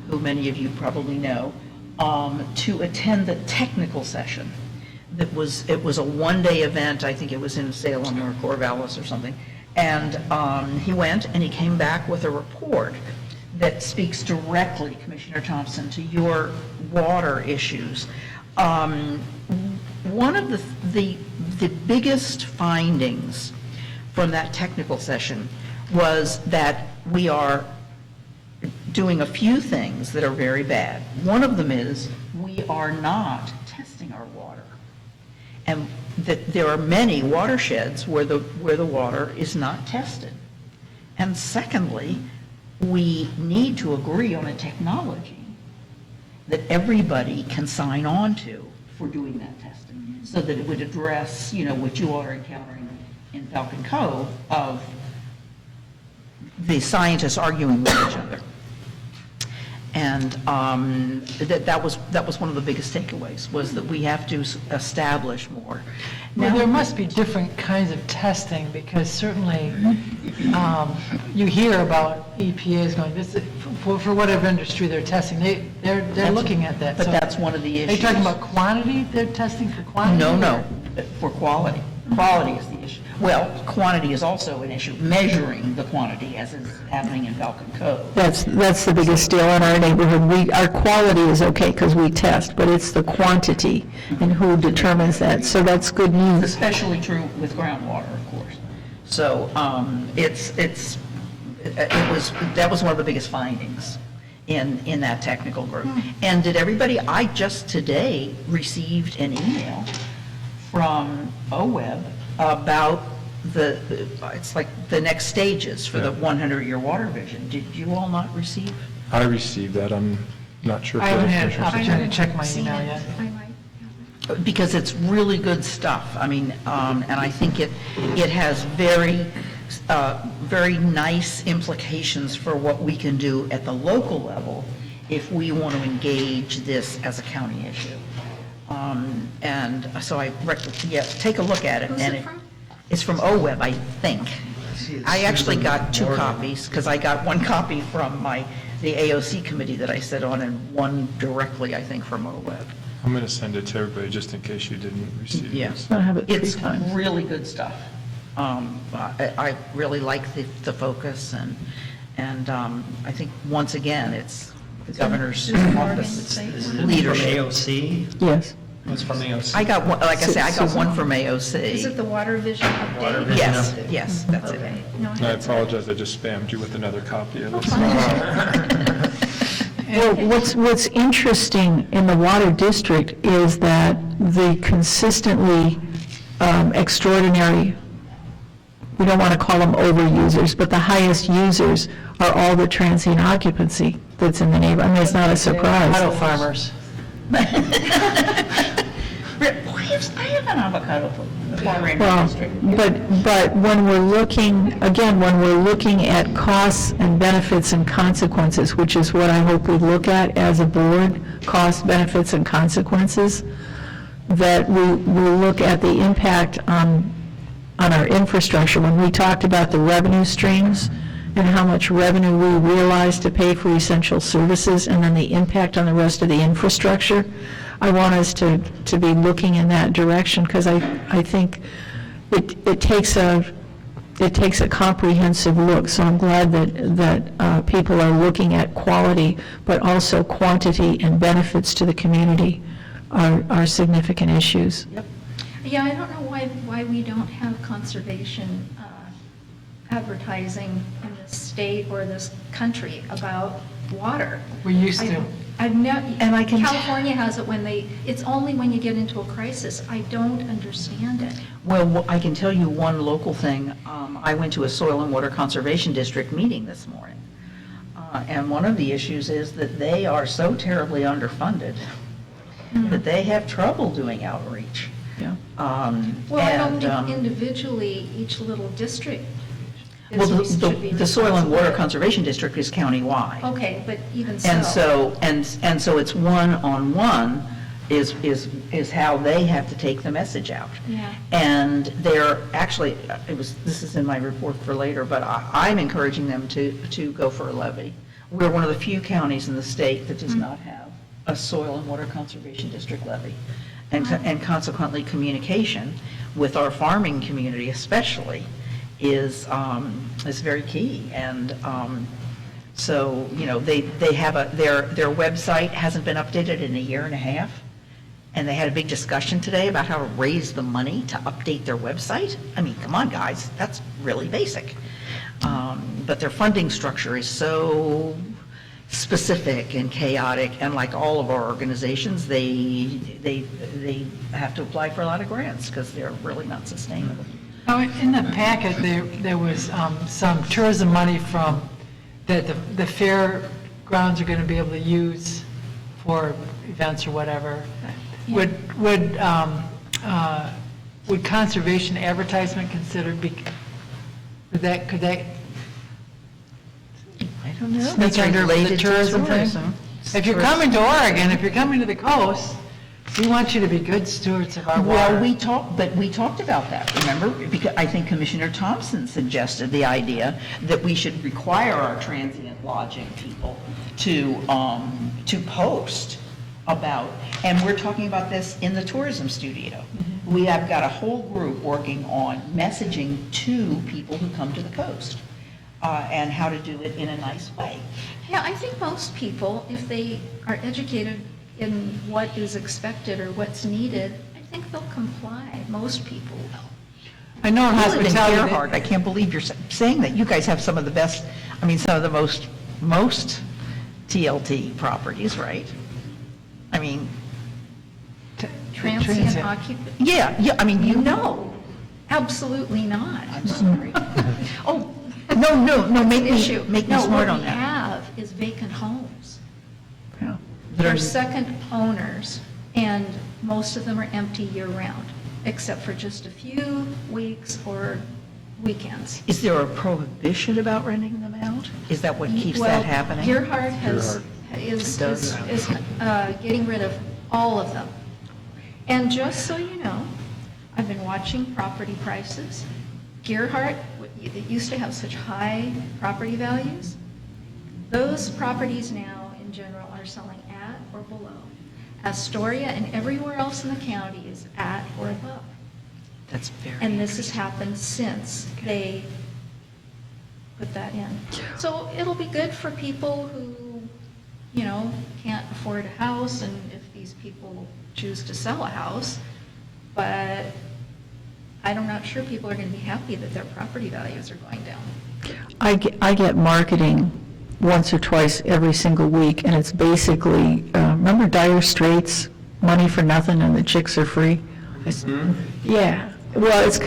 who many of you probably know, to attend the technical session. It was a one-day event, I think it was in Salem or Corvallis or something, and he went and he came back with a report that speaks directly, Commissioner Thompson, to your water issues. One of the biggest findings from that technical session was that we are doing a few things that are very bad. One of them is we are not testing our water. And that there are many watersheds where the water is not tested. And secondly, we need to agree on a technology that everybody can sign on to for doing that testing, so that it would address, what you all are encountering in Falcon Cove of the scientists arguing with each other. And that was one of the biggest takeaways, was that we have to establish more. Well, there must be different kinds of testing, because certainly you hear about EPA's going, this is, for whatever industry they're testing, they're looking at that. But So that's one of the Are issues. you talking about quantity? They're testing for quantity? No, for quality. Quality is the issue. Well, quantity is also an issue, measuring the quantity as is happening in Falcon Cove. That's the biggest deal in our neighborhood. Our quality is okay because we test, but it's the quantity and who determines that. So that's good news. Especially true with groundwater, of course. So that was one of the biggest findings in that technical group. And did everybody, I just today received an email from OWEB about it's like the next stages for the 100-year water vision. Did you all not receive? I received that, I'm not sure. if I haven't the had an Commissioners- opportunity to check my Seen email it. yet. I might. Because it's really good stuff. I mean, and I think it has very nice implications for what we can do at the local level if we want to engage this as a county issue. And so take a look at it. Who's And it from? It's from OWEB, I think. I actually got two copies, because I got one copy from the AOC committee that I sit on, and one directly, I think, from OWEB. I'm going to send it to everybody just in case you didn't receive it. Yeah. I'll have it 3 It's times. really good stuff. I really like the focus, and I think, once again, it's the governor's office Is it from leadership. AOC? Yes. It's from AOC. I got one, like I say, I got one from Is it AOC. the Water Vision update? Water Vision. Yes, yes, that's it. Okay. No, I apologize, I just spammed you with another copy of this. Well, what's interesting in the Water District is that the consistently extraordinary, we don't want to call them overusers, but the highest users are all the transient occupancy that's in the neighborhood. I mean, it's not a surprise. Auto farmers. I have an avocado farmer in my Well, district. but when we're looking, again, when we're looking at costs and benefits and consequences, which is what I hope we look at as a board, costs, benefits, and consequences, that we look at the impact on our infrastructure. When we talked about the revenue streams and how much revenue we realize to pay for essential services, and then the impact on the rest of the infrastructure, I want us to be looking in that direction, because I think it takes a comprehensive look. So I'm glad that people are looking at quality, but also quantity and benefits to the community are significant issues. Yeah, I don't know why we don't have conservation advertising in this state or this country about water. We used to. I've never, And I can- California has it when it's only when you get into a crisis. I don't understand it. Well, I can tell you one local thing. I went to a Soil and Water Conservation District meeting this morning. And one of the issues is that they are so terribly underfunded that they have trouble doing outreach. Yeah. Well, I don't And, think individually, each little district well, should be the Soil and Water responsible. Conservation District is countywide. Okay, but even so. And so it's one-on-one is how they have to take the message out. Yeah. And they're actually, this is in my report for later, but I'm encouraging them to go for a levy. We're one of the few counties in the state that does not have a Soil and Water Conservation District levy. And consequently, communication with our farming community especially is very key. And so, they have their website hasn't been updated in a year and a half. And they had a big discussion today about how to raise the money to update their website. I mean, come on, guys, that's really basic. But their funding structure is so specific and chaotic, and like all of our organizations, they have to apply for a lot of grants because they're really not sustainable. Now, in the packet, there was some tourism money that the fairgrounds are going to be able to use for events or whatever. Would conservation advertisement considered could that I don't know. sneak That's under the related to tourism thing? tourism. If you're coming to Oregon, if you're coming to the coast, we want you to be good stewards of our water. Well, we talked about that, remember? Because I think Commissioner Thompson suggested the idea that we should require our transient lodging people to post about, and we're talking about this in the tourism studio. We have got a whole group working on messaging to people who come to the coast, and how to do it in a nice way. Yeah, I think most people, if they are educated in what is expected or what's needed, I think they'll comply. Most people will. I know in You live in hospitality, Gerhard, I can't believe you're saying that. You guys have some of the best, some of the most TLT properties, right? I mean, Transient occupant. yeah, No, absolutely not. I'm sorry. Oh, no, make me Issue. smart on No, what we that. have is vacant homes. Yeah. They're second owners, and most of them are empty year-round, except for just a few weeks or weekends. Is there a prohibition about renting them out? Is that what keeps that happening? Well, Gerhard is getting rid of all of them. And just so you know, I've been watching property prices. Gerhard, it used to have such high property values. Those properties now, in general, are selling at or below. Astoria and everywhere else in the county is at or above. That's very And this has happened since they put that in. So it'll be good for people who, you know, can't afford a house, and if these people choose to sell a house, but I'm not sure people are going to be happy that their property values are going down. I get marketing once or twice every single week, and it's basically, remember Dire Straits, Money for Nothing and the Chicks Are Free? Yeah, it's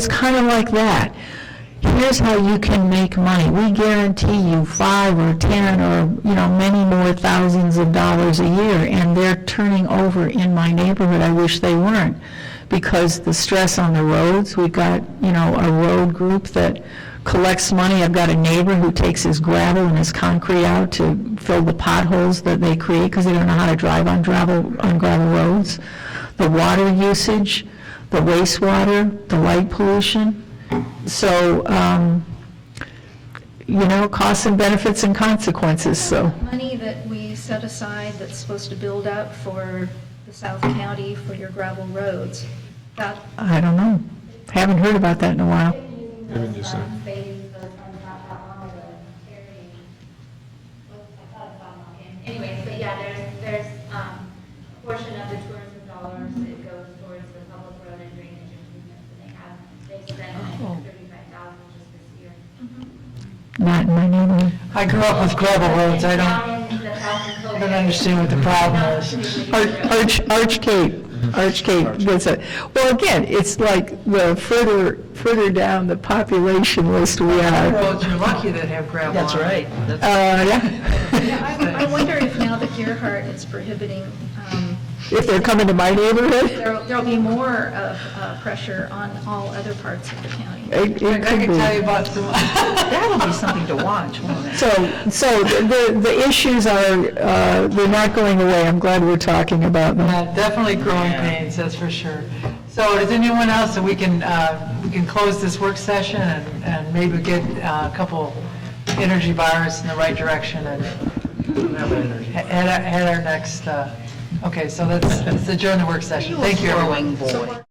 kind of like that. Here's how you can make money. We guarantee you 5 or 10 or, you know, many more thousands of dollars a year, and they're turning over in my neighborhood. I wish they weren't, because the stress on the roads, we've got, you know, a road group that collects money. I've got a neighbor who takes his gravel and his concrete out to fill the potholes that they create because they don't know how to drive on gravel roads. The water usage, the wastewater, the light pollution. So, you know, costs and benefits and consequences, so. Money that we set aside that's supposed to build up for the South County for your gravel roads, that, I don't know. Haven't heard about that in a while. Even just a- They use those funds not that long ago to carry, I thought I saw them on game. Anyways, but yeah, there's, a portion of the tourism dollars that goes towards the public road and drainage improvements, and they spent $35,000 just this year. Not in my neighborhood. I grew up with gravel roads, I Down in the Falcon Cove don't area. understand what the problem is. Arch Cape gets it. Well, again, it's like the further down the population list we are. Roads, you're lucky that have gravel That's on it. right. That's Yeah. yeah, I wonder if now that Gerhardt is prohibiting, If they're coming to my neighborhood, there'll be more of pressure on all other parts of the county. it I could can tell you be. about some, That'll be something to watch, won't it? So the issues are, they're not going away. I'm glad we're talking about them. yeah, definitely growing pains, that's for sure. So does anyone else, so we can close this work session and maybe get a couple energy bars in the right direction and head our next, okay, so let's adjourn the work session. Thank you, everyone. Growing boy.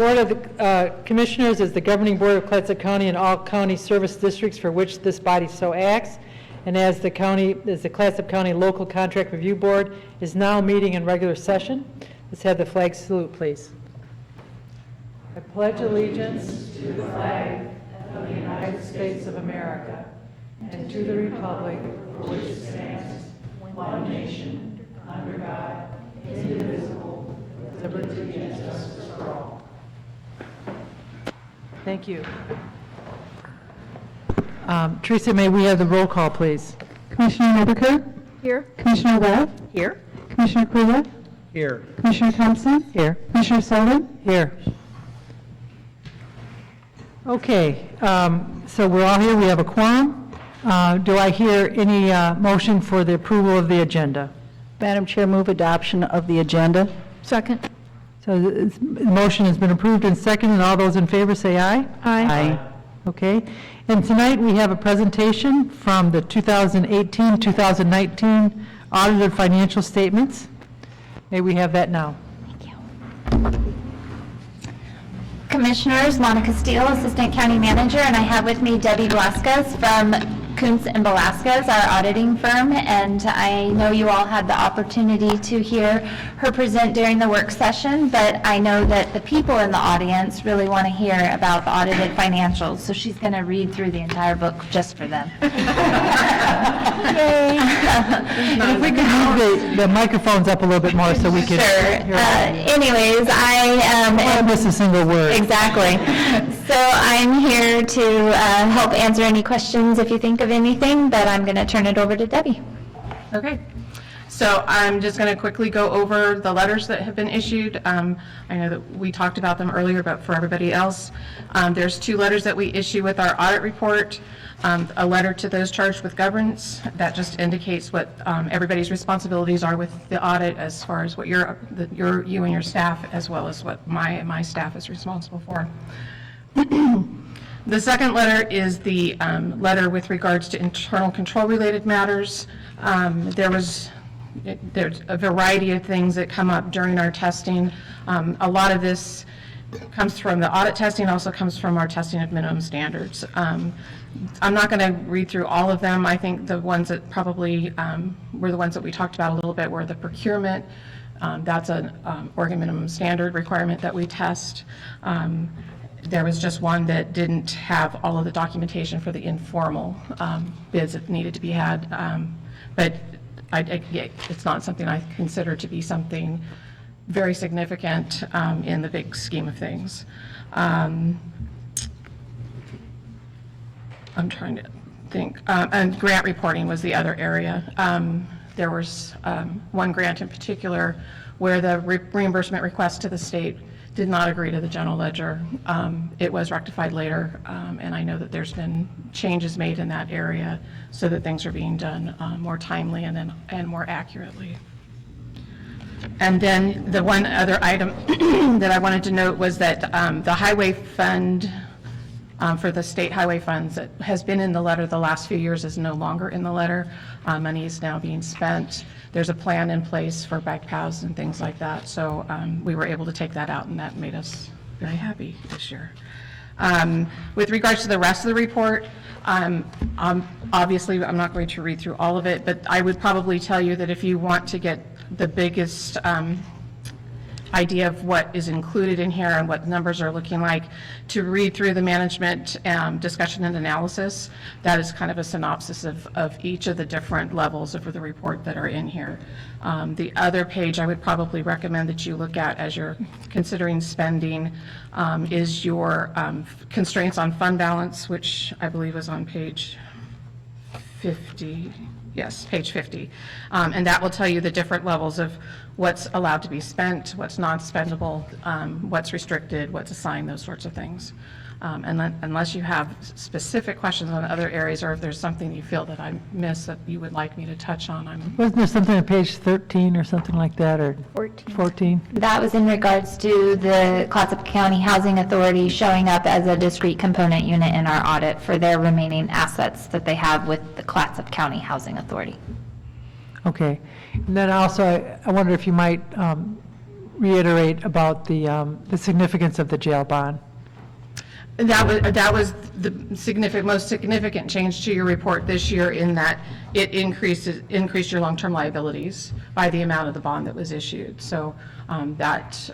Board of Commissioners is the governing board of Clatsop County and all county service districts for which this body so acts, and as the Clatsop County Local Contract Review Board is now meeting in regular session. Let's have the flag salute, please. I pledge allegiance to the flag of the United States of America and to the republic for which it stands, one nation, under God, indivisible, with liberty and justice for all. Thank you. Teresa, may we have the roll call, please? Commissioner Whitaker? Here. Commissioner Webb? Here? Commissioner Kruger? Here. Commissioner Thompson? Here. Commissioner Sullivan? Here. Okay, so we're all here, we have a quorum. Do I hear any motion for the approval of the agenda? Madam Chair, move adoption of the agenda. Second. So the motion has been approved and seconded, and all those in favor say aye. Aye. Okay, and tonight we have a presentation from the 2018-2019 audited financial statements. May we have that now? Commissioners, Monica Steele, Assistant County Manager, and I have with me Debbie Velasquez from Kuntz and Velasquez, our auditing firm, and I know you all had the opportunity to hear her present during the work session, but I know that the people in the audience really want to hear about the audited financials, so she's going to read through the entire book just for them. If we could move the microphones up a little bit more so we can Sure. hear all. Anyways, I don't miss a single word. Exactly. So I'm here to help answer any questions if you think of anything, but I'm going to turn it over to Debbie. Okay. So I'm just going to quickly go over the letters that have been issued. I know that we talked about them earlier, but for everybody else, there's 2 letters that we issue with our audit report. A letter to those charged with governance that just indicates what everybody's responsibilities are with the audit as far as what you and your staff, as well as what my staff is responsible for. The second letter is the letter with regards to internal control related matters. There's a variety of things that come up during our testing. A lot of this comes from the audit testing, also comes from our testing of minimum standards. I'm not going to read through all of them. I think the ones that probably were the ones that we talked about a little bit were the procurement. That's an Oregon minimum standard requirement that we test. There was just one that didn't have all of the documentation for the informal bids that needed to be had. But it's not something I consider to be something very significant in the big scheme of things. I'm trying to think. And grant reporting was the other area. There was one grant in particular where the reimbursement request to the state did not agree to the general ledger. It was rectified later, and I know that there's been changes made in that area so that things are being done more timely and more accurately. And then the one other item that I wanted to note was that the highway fund for the state highway funds that has been in the letter the last few years is no longer in the letter. Money is now being spent. There's a plan in place for bike paths and things like that. So we were able to take that out, and that made us very happy this year. With regards to the rest of the report, obviously I'm not going to read through all of it, but I would probably tell you that if you want to get the biggest idea of what is included in here and what numbers are looking like, to read through the management discussion and analysis. That is kind of a synopsis of each of the different levels of the report that are in here. The other page I would probably recommend that you look at as you're considering spending is your constraints on fund balance, which I believe is on page 50. Yes, page 50. And that will tell you the different levels of what's allowed to be spent, what's non-spendable, what's restricted, what's assigned, those sorts of things. And then, unless you have specific questions on other areas, or if there's something you feel that I missed that you would like me to touch on, Wasn't there something on page 13 or something like that, or 14? That was in regards to the Clatsop County Housing Authority showing up as a discrete component unit in our audit for their remaining assets that they have with the Clatsop County Housing Authority. Okay. And then also, I wonder if you might reiterate about the significance of the jail bond? That was the most significant change to your report this year, in that it increased your long-term liabilities by the amount of the bond that was issued. So that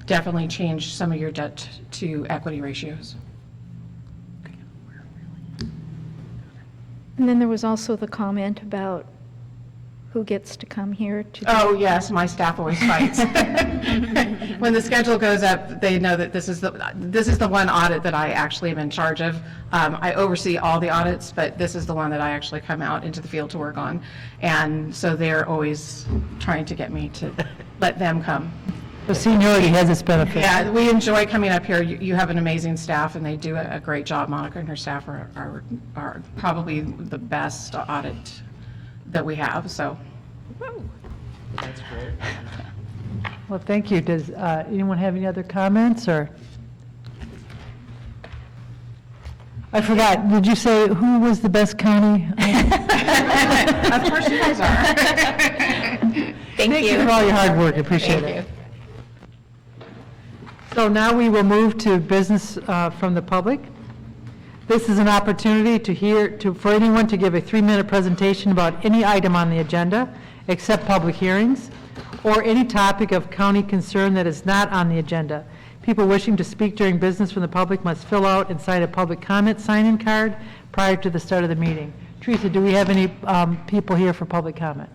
definitely changed some of your debt to equity ratios. And then there was also the comment about who gets to come here to. Oh, yes, my staff always fights. When the schedule goes up, they know that this is the one audit that I actually am in charge of. I oversee all the audits, but this is the one that I actually come out into the field to work on. And so they're always trying to get me to let them come. The seniority has its benefits. Yeah, we enjoy coming up here. You have an amazing staff, and they do a great job. Monica and her staff are probably the best audit that we have, so. That's great. Well, thank you. Does anyone have any other comments, or? I forgot, did you say who was the best county? Of course you guys are. Thank you. for all your hard work, appreciate Thank it. So now we will move to business from the public. This is an opportunity for anyone to give a 3-minute presentation about any item on the agenda, except public hearings, or any topic of county concern that is not on the agenda. People wishing to speak during business from the public must fill out and sign a public comment sign-in card prior to the start of the meeting. Teresa, do we have any people here for public comment?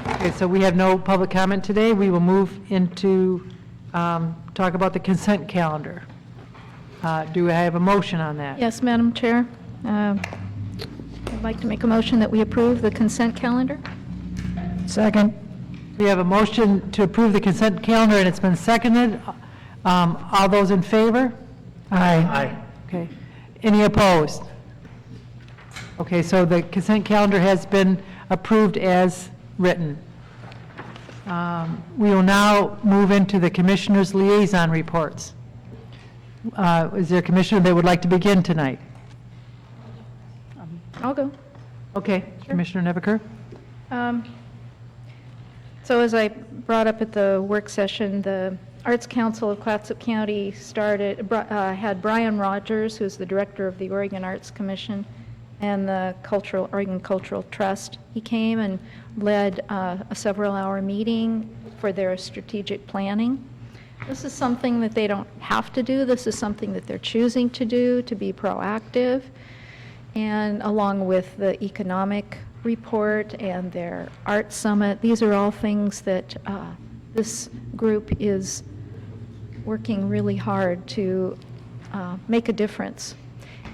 Okay, so we have no public comment today. We will move into talk about the consent calendar. Do I have a motion on that? Yes, Madam Chair. I'd like to make a motion that we approve the consent calendar. Second. We have a motion to approve the consent calendar, and it's been seconded. All those in favor? Aye. Okay. Any opposed? Okay, so the consent calendar has been approved as written. We will now move into the Commissioners' liaison reports. Is there a commissioner that would like to begin tonight? I'll go. Okay, Commissioner Nebaker? So as I brought up at the work session, the Arts Council of Clatsop County had Brian Rogers, who's the director of the Oregon Arts Commission, and the Oregon Cultural Trust. He came and led a several-hour meeting for their strategic planning. This is something that they don't have to do. This is something that they're choosing to do, to be proactive. And along with the economic report and their art summit, these are all things that this group is working really hard to make a difference.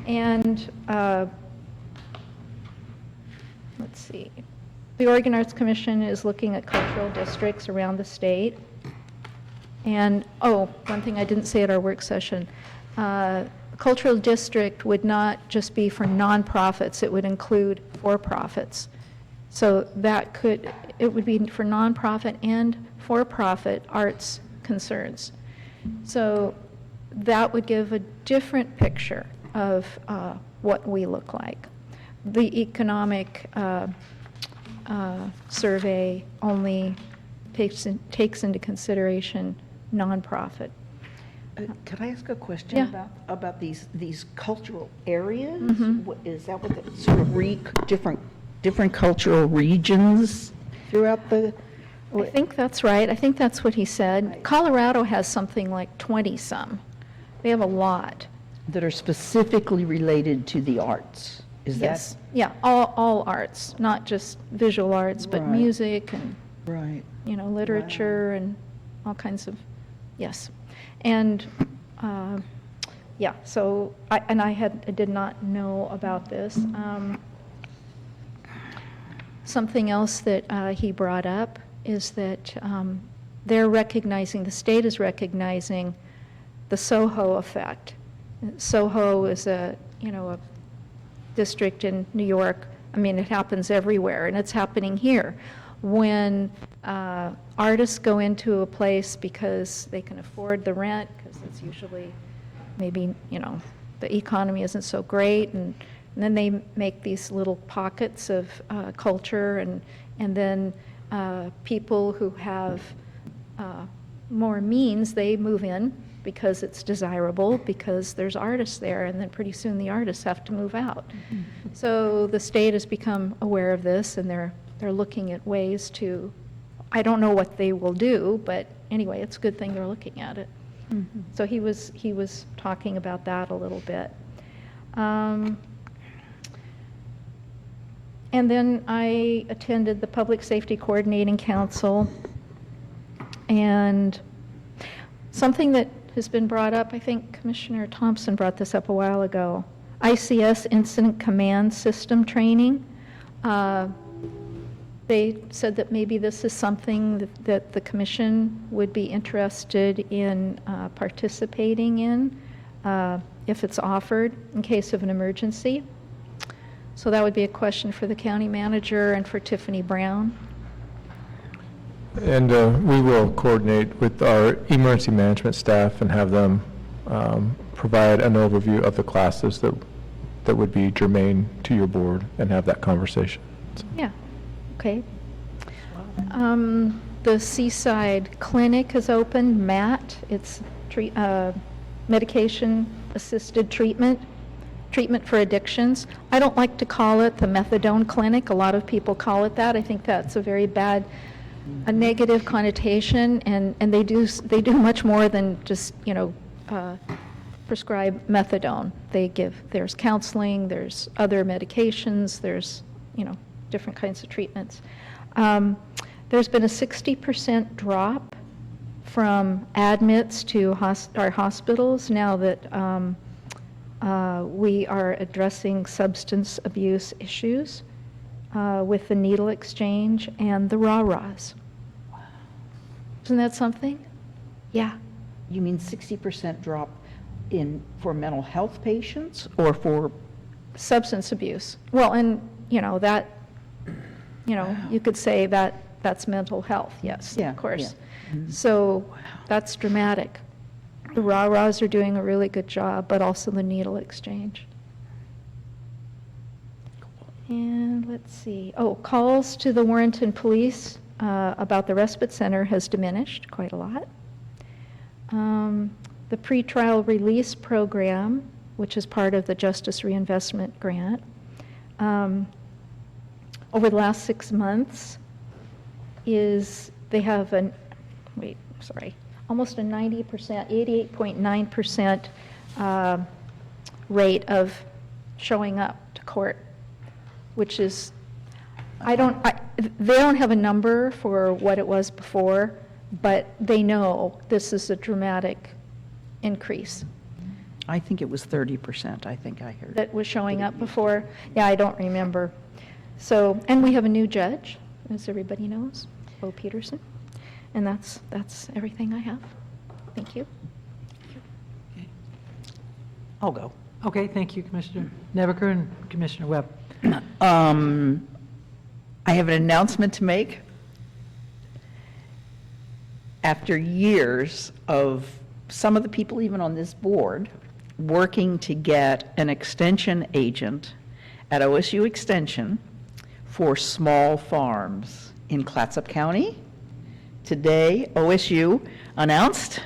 And let's see, the Oregon Arts Commission is looking at cultural districts around the state. And, one thing I didn't say at our work session, cultural district would not just be for nonprofits, it would include for-profits. So it would be for nonprofit and for-profit arts concerns. So that would give a different picture of what we look like. The economic survey only takes into consideration nonprofit. Could I ask a question Yeah. about these cultural areas? Is that what the sort of different cultural regions throughout the? I think that's right. I think that's what he said. Colorado has something like 20-some. They have a lot. That are specifically related to the arts? Is Yes. Yeah, all arts, not just visual arts, but Right. music and, that right? literature and all kinds of, yes. And, so, I did not know about this. Something else that he brought up is that the state is recognizing the Soho effect. Soho is a district in New York. I mean, it happens everywhere, and it's happening here. When artists go into a place because they can afford the rent, because it's usually maybe, the economy isn't so great, and then they make these little pockets of culture, and then people who have more means, they move in because it's desirable, because there's artists there, and then pretty soon the artists have to move out. So the state has become aware of this, and they're looking at ways to, I don't know what they will do, but anyway, it's a good thing they're looking at it. So he was talking about that a little bit. And then I attended the Public Safety Coordinating Council, and something that has been brought up, I think Commissioner Thompson brought this up a while ago, ICS Incident Command System Training. They said that maybe this is something that the commission would be interested in participating in if it's offered in case of an emergency. So that would be a question for the county manager and for Tiffany Brown. And we will coordinate with our emergency management staff and have them provide an overview of the classes that would be germane to your board and have that conversation. Yeah, okay. The Seaside Clinic has opened, MAT, it's medication-assisted treatment for addictions. I don't like to call it the methadone clinic. A lot of people call it that. I think that's a very bad, a negative connotation, and they do much more than just, prescribe methadone. There's counseling, there's other medications, there's, different kinds of treatments. There's been a 60% drop from admits to our hospitals now that we are addressing substance abuse issues with the needle exchange and the rah-rahs. Isn't that something? Yeah. You mean 60% drop for mental health patients or for? Substance abuse. Well, and, that, you could say that's mental health, yes, Yeah, of course. yeah. So that's dramatic. The rah-rahs are doing a really good job, but also the needle exchange. And let's see. Oh, calls to the Warrenton Police about the respite center has diminished quite a lot. The pretrial release program, which is part of the Justice Reinvestment Grant, over the last 6 months they have almost a 90%, 88.9% rate of showing up to court, which is, they don't have a number for what it was before, but they know this is a dramatic increase. I think it was 30%, I think I heard. That was showing up before. Yeah, I don't remember. So, and we have a new judge, as everybody knows, Bo Peterson. And that's everything I have. Thank you. I'll go. Okay, thank you, Commissioner Nebeker and Commissioner Webb. I have an announcement to make. After years of some of the people even on this board working to get an extension agent at OSU Extension for small farms in Clatsop County, today OSU announced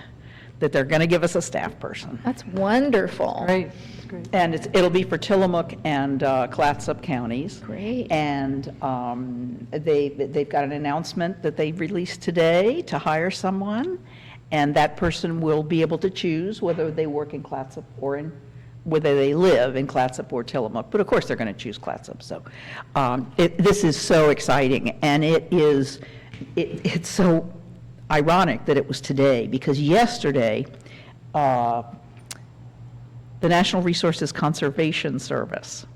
that they're going to give us a staff person. That's wonderful. Great, that's great. And it'll be for Tillamook and Clatsop counties. Great. And they've got an announcement that they released today to hire someone, and that person will be able to choose whether they work in Clatsop or whether they live in Clatsop or Tillamook. But of course, they're going to choose Clatsop. So this is so exciting, and it's so ironic that it was today, because yesterday, the National Resources Conservation Service,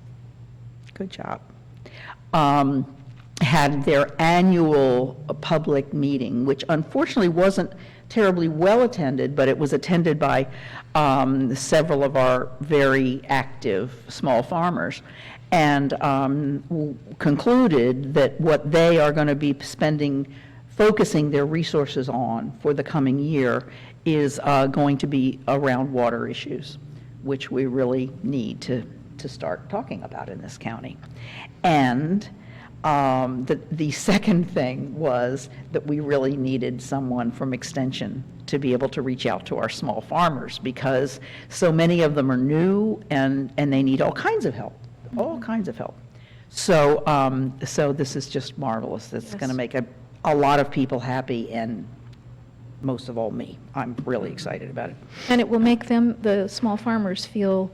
good job, had their annual public meeting, which unfortunately wasn't terribly well attended, but it was attended by several of our very active small farmers, and concluded that what they are going to be focusing their resources on for the coming year is going to be around water issues, which we really need to start talking about in this county. And The second thing was that we really needed someone from Extension to be able to reach out to our small farmers, because so many of them are new and they need all kinds of help, all kinds of help. So, so this is just marvelous. It's going to make a lot of people happy, and most of all me. I'm really excited about it. And it will make them, the small farmers, feel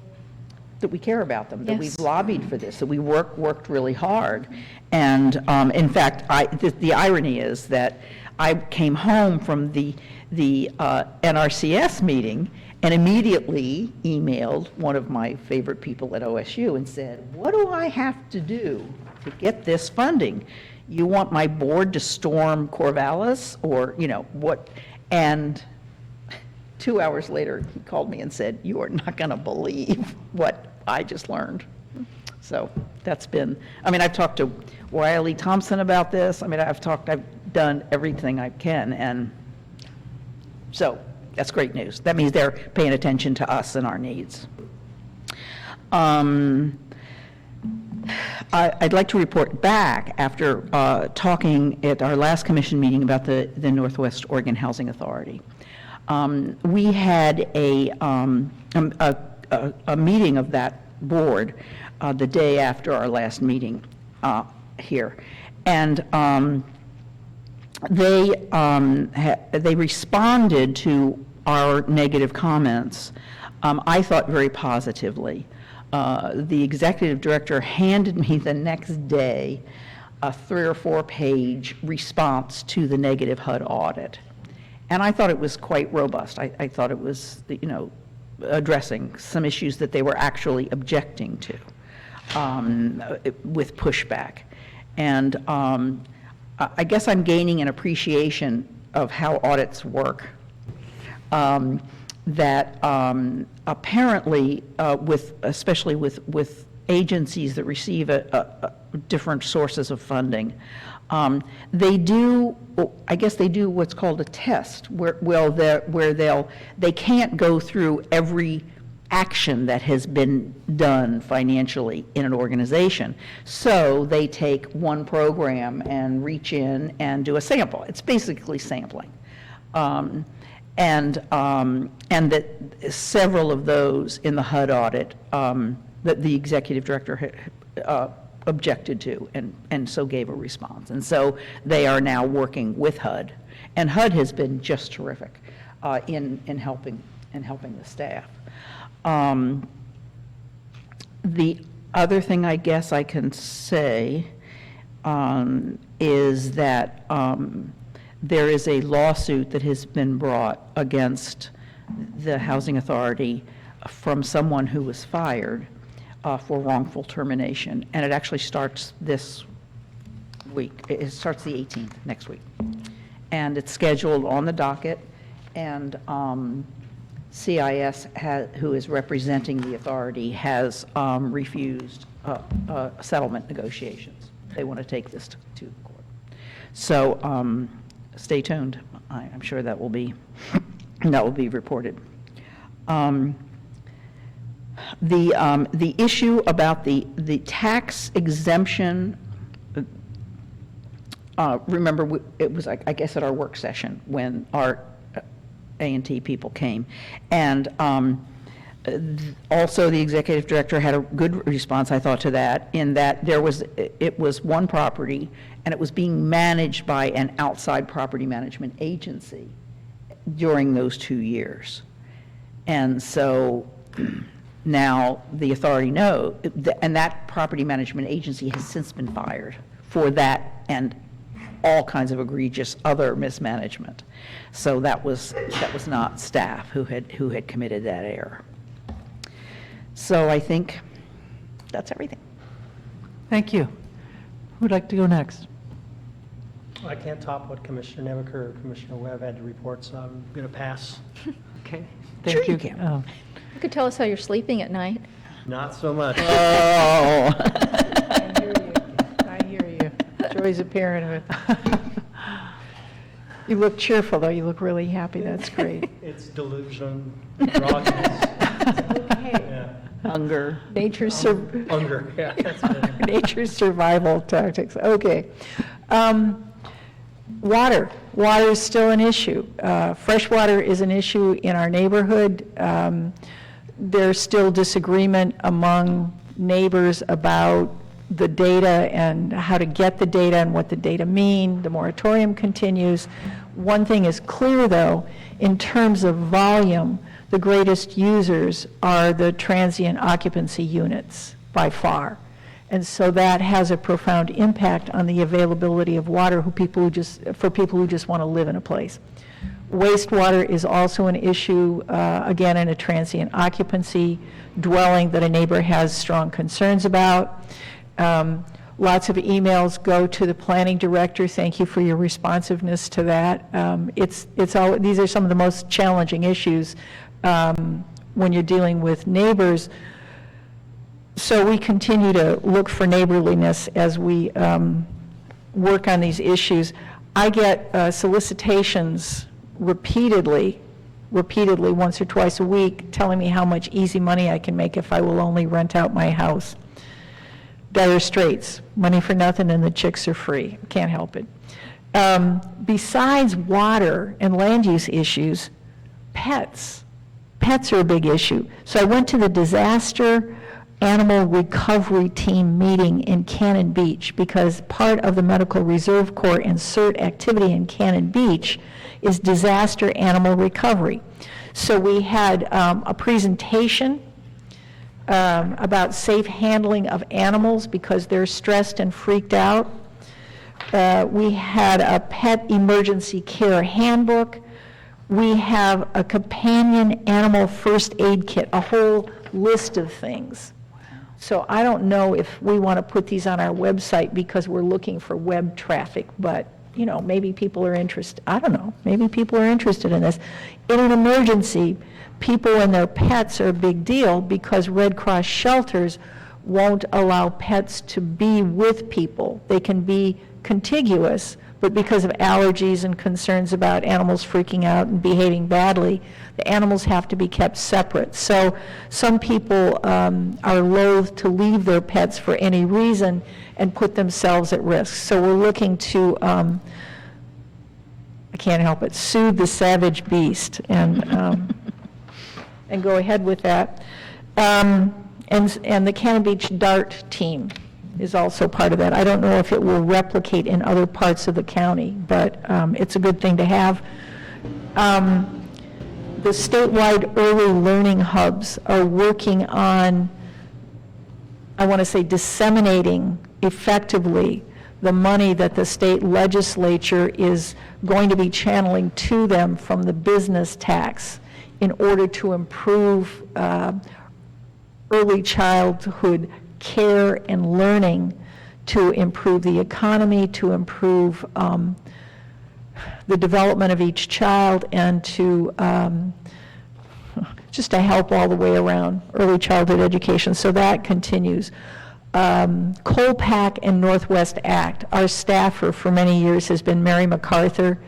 That we care about them, that Yes. we've lobbied for this, that we worked really hard. And in fact, the irony is that I came home from the NRCS meeting and immediately emailed one of my favorite people at OSU and said, what do I have to do to get this funding? You want my board to storm Corvallis, or, you know, what? And 2 hours later, he called me and said, you are not going to believe what I just learned. So that's been, I mean, I've talked to Wiley Thompson about this. I mean, I've done everything I can, and so that's great news. That means they're paying attention to us and our needs. I'd like to report back after talking at our last commission meeting about the Northwest Oregon Housing Authority. We had a meeting of that board the day after our last meeting here, and they responded to our negative comments, I thought, very positively. The executive director handed me the next day a 3 or 4 page response to the negative HUD audit. And I thought it was quite robust. I thought it was, you know, addressing some issues that they were actually objecting to with pushback. And I guess I'm gaining an appreciation of how audits work. That apparently, especially with agencies that receive different sources of funding, they do what's called a test, where they can't go through every action that has been done financially in an organization. So they take one program and reach in and do a sample. It's basically sampling. And that several of those in the HUD audit that the executive director objected to, and so gave a response. And so they are now working with HUD, and HUD has been just terrific in helping the staff. The other thing I guess I can say is that there is a lawsuit that has been brought against the Housing Authority from someone who was fired for wrongful termination, and it actually starts this week. It starts the 18th, next week. And it's scheduled on the docket, and CIS, who is representing the authority, has refused settlement negotiations. They want to take this to court. So stay tuned. I'm sure that will be reported. The issue about the tax exemption, remember, it was, I guess, at our work session when our A&T people came. And also the executive director had a good response, I thought, to that, in that it was one property and it was being managed by an outside property management agency during those 2 years. And so now the authority knows, and that property management agency has since been fired for that and all kinds of egregious other mismanagement. So that was not staff who had committed that error. So I think that's everything. Thank you. Who'd like to go next? I can't top what Commissioner Nemiker or Commissioner Webb had to report, so I'm going to pass. Okay. Sure Thank you. you can. You could tell us how you're sleeping at night. Not so much. Oh. I hear you. Joy's apparent of it. You look cheerful, though. You look really happy. That's great. It's delusion, grogginess. Okay. Yeah. Hunger. Nature's, Hunger, yeah, that's what it is. nature's survival tactics, okay. Water. Water is still an issue. Fresh water is an issue in our neighborhood. There's still disagreement among neighbors about the data and how to get the data and what the data mean. The moratorium continues. One thing is clear, though, in terms of volume, the greatest users are the transient occupancy units by far. And so that has a profound impact on the availability of water for people who just want to live in a place. Wastewater is also an issue, again, in a transient occupancy dwelling that a neighbor has strong concerns about. Lots of emails go to the planning director. Thank you for your responsiveness to that. These are some of the most challenging issues when you're dealing with neighbors. So we continue to look for neighborliness as we work on these issues. I get solicitations repeatedly, once or twice a week, telling me how much easy money I can make if I will only rent out my house. Dire straits, money for nothing and the chicks are free. Can't help it. Besides water and land use issues, pets. Pets are a big issue. So I went to the disaster animal recovery team meeting in Cannon Beach because part of the Medical Reserve Corps insert activity in Cannon Beach is disaster animal recovery. So we had a presentation about safe handling of animals because they're stressed and freaked out. We had a pet emergency care handbook. We have a companion animal first aid kit, a whole list of things. So I don't know if we want to put these on our website because we're looking for web traffic, but maybe people are interested. I don't know. Maybe people are interested in this. In an emergency, people and their pets are a big deal because Red Cross shelters won't allow pets to be with people. They can be contiguous, but because of allergies and concerns about animals freaking out and behaving badly, the animals have to be kept separate. So some people are loath to leave their pets for any reason and put themselves at risk. So we're looking to, I can't help it, soothe the savage beast and go ahead with that. And the Cannon Beach DART team is also part of that. I don't know if it will replicate in other parts of the county, but it's a good thing to have. The statewide early learning hubs are working on, I want to say, disseminating effectively the money that the state legislature is going to be channeling to them from the business tax in order to improve early childhood care and learning, to improve the economy, to improve the development of each child, and to just to help all the way around early childhood education. So that continues. Colpack and Northwest Act. Our staffer for many years has been Mary MacArthur.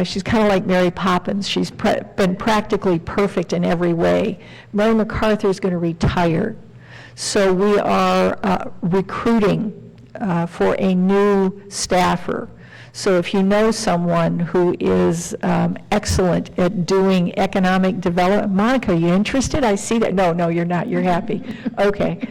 She's kind of like Mary Poppins. She's been practically perfect in every way. Mary MacArthur is going to retire. So we are recruiting for a new staffer. So if you know someone who is excellent at doing economic development, Monica, are you interested? I see that. No, you're not. You're happy. Okay.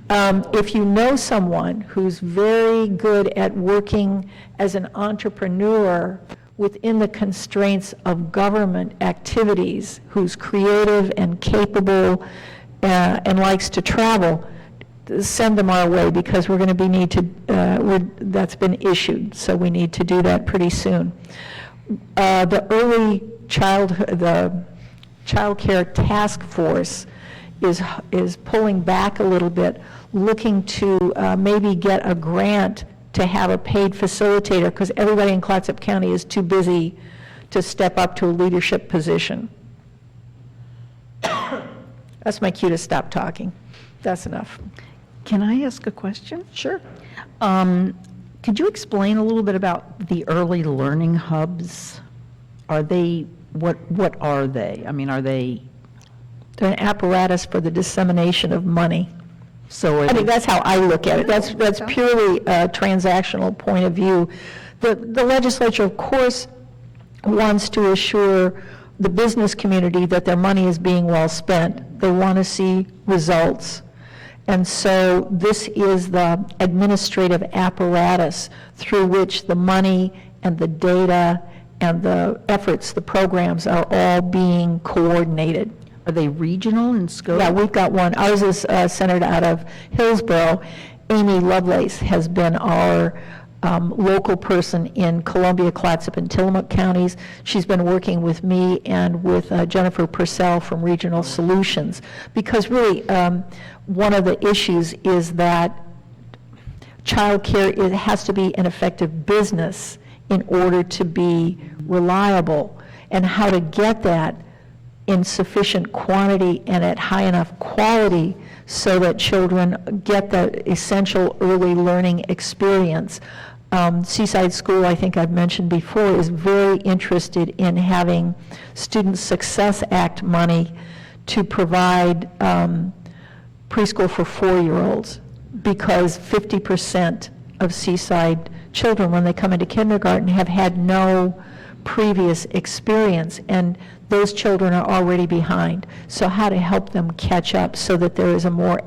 If you know someone who's very good at working as an entrepreneur within the constraints of government activities, who's creative and capable and likes to travel, send them our way because we're going to be that's been issued, so we need to do that pretty soon. The Child Care Task Force is pulling back a little bit, looking to maybe get a grant to have a paid facilitator because everybody in Clatsop County is too busy to step up to a leadership position. That's my cue to stop talking. That's enough. Can I ask a question? Sure. Could you explain a little bit about the early learning hubs? Are they, what are they? I mean, are they They're an apparatus for the dissemination of money. So I mean, that's how I look at it. That's purely a transactional point of view. The legislature, of course, wants to assure the business community that their money is being well spent. They want to see results. And so this is the administrative apparatus through which the money and the data and the efforts, the programs are all being coordinated. Are they regional in scope? Yeah, we've got one. Ours is centered out of Hillsborough. Amy Lovelace has been our local person in Columbia, Clatsop, and Tillamook counties. She's been working with me and with Jennifer Purcell from Regional Solutions, because really one of the issues is that childcare, it has to be an effective business in order to be reliable, and how to get that in sufficient quantity and at high enough quality so that children get the essential early learning experience. Seaside School, I think I've mentioned before, is very interested in having Student Success Act money to provide preschool for 4-year-olds, because 50% of Seaside children, when they come into kindergarten, have had no previous experience, and those children are already behind. So how to help them catch up so that there is a more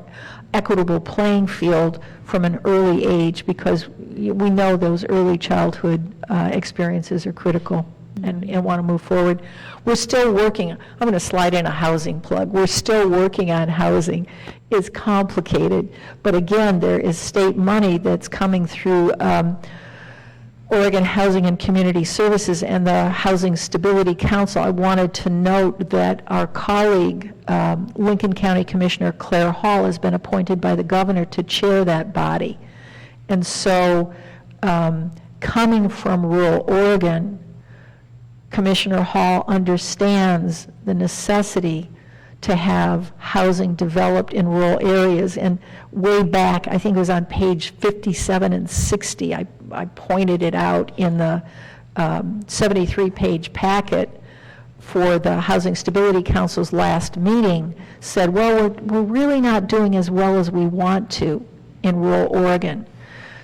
equitable playing field from an early age, because we know those early childhood experiences are critical and want to move forward. We're still working, I'm going to slide in a housing plug, we're still working on housing. It's complicated, but again, there is state money that's coming through Oregon Housing and Community Services and the Housing Stability Council. I wanted to note that our colleague, Lincoln County Commissioner Claire Hall, has been appointed by the governor to chair that body. And so, coming from rural Oregon, Commissioner Hall understands the necessity to have housing developed in rural areas. And way back, I think it was on page 57 and 60, I pointed it out in the 73-page packet for the Housing Stability Council's last meeting, said, well, we're really not doing as well as we want to in rural Oregon.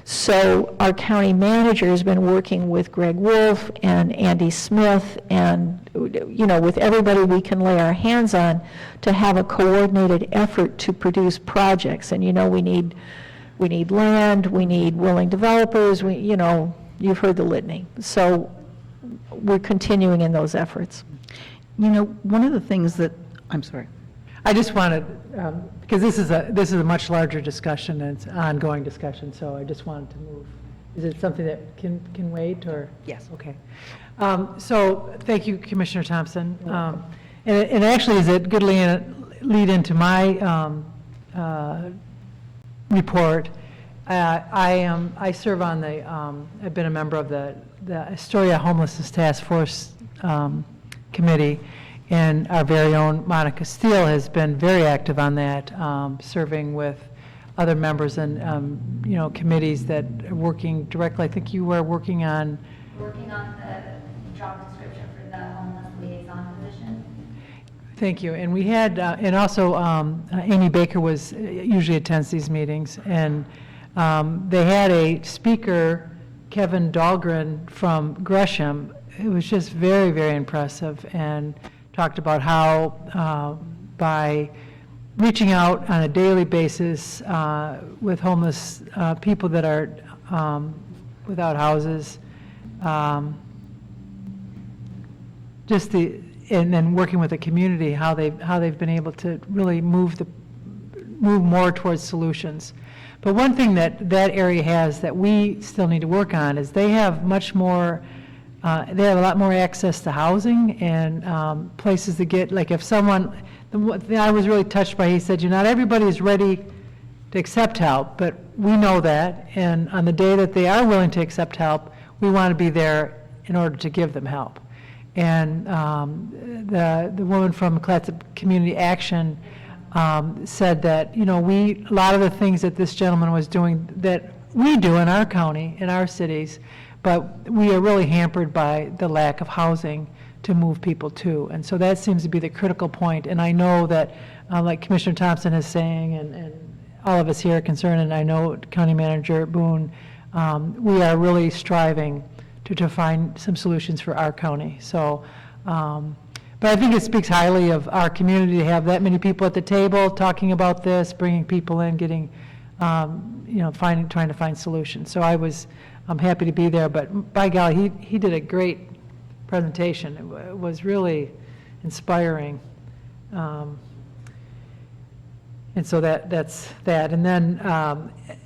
So our county manager has been working with Greg Wolf and Andy Smith and, with everybody we can lay our hands on to have a coordinated effort to produce projects. And, we need land, we need willing developers, you've heard the litany. So we're continuing in those efforts. One of the things that, I'm sorry. I just wanted, because this is a much larger discussion, and it's an ongoing discussion, so I just wanted to move. Is it something that can wait, or? Yes. Okay. So, thank you, Commissioner Thompson. And actually, is it good lead into my report? I serve on I've been a member of the Astoria Homelessness Task Force Committee, and our very own Monica Steele has been very active on that, serving with other members and, committees that are working directly. I think you were working on the job description for the homeless liaison position. Thank you. And we had, and also Amy Baker usually attends these meetings, and they had a speaker, Kevin Dahlgren from Gresham. It was just very, very impressive, and talked about how by reaching out on a daily basis with homeless people that are without houses, and then working with the community, how they've been able to really move more towards solutions. But one thing that area has that we still need to work on is they have much more. They have a lot more access to housing and places to get, like if someone, I was really touched by, he said, not everybody is ready to accept help, but we know that, and on the day that they are willing to accept help, we want to be there in order to give them help. And the woman from Clatsop Community Action said that, a lot of the things that this gentleman was doing that we do in our county, in our cities, but we are really hampered by the lack of housing to move people to. And so that seems to be the critical point. And I know that, like Commissioner Thompson is saying, and all of us here are concerned, and I know County Manager Boone, we are really striving to find some solutions for our county. So, but I think it speaks highly of our community to have that many people at the table talking about this, bringing people in, getting, trying to find solutions. So I'm happy to be there, but by golly, he did a great presentation. It was really inspiring. And so that's that. And then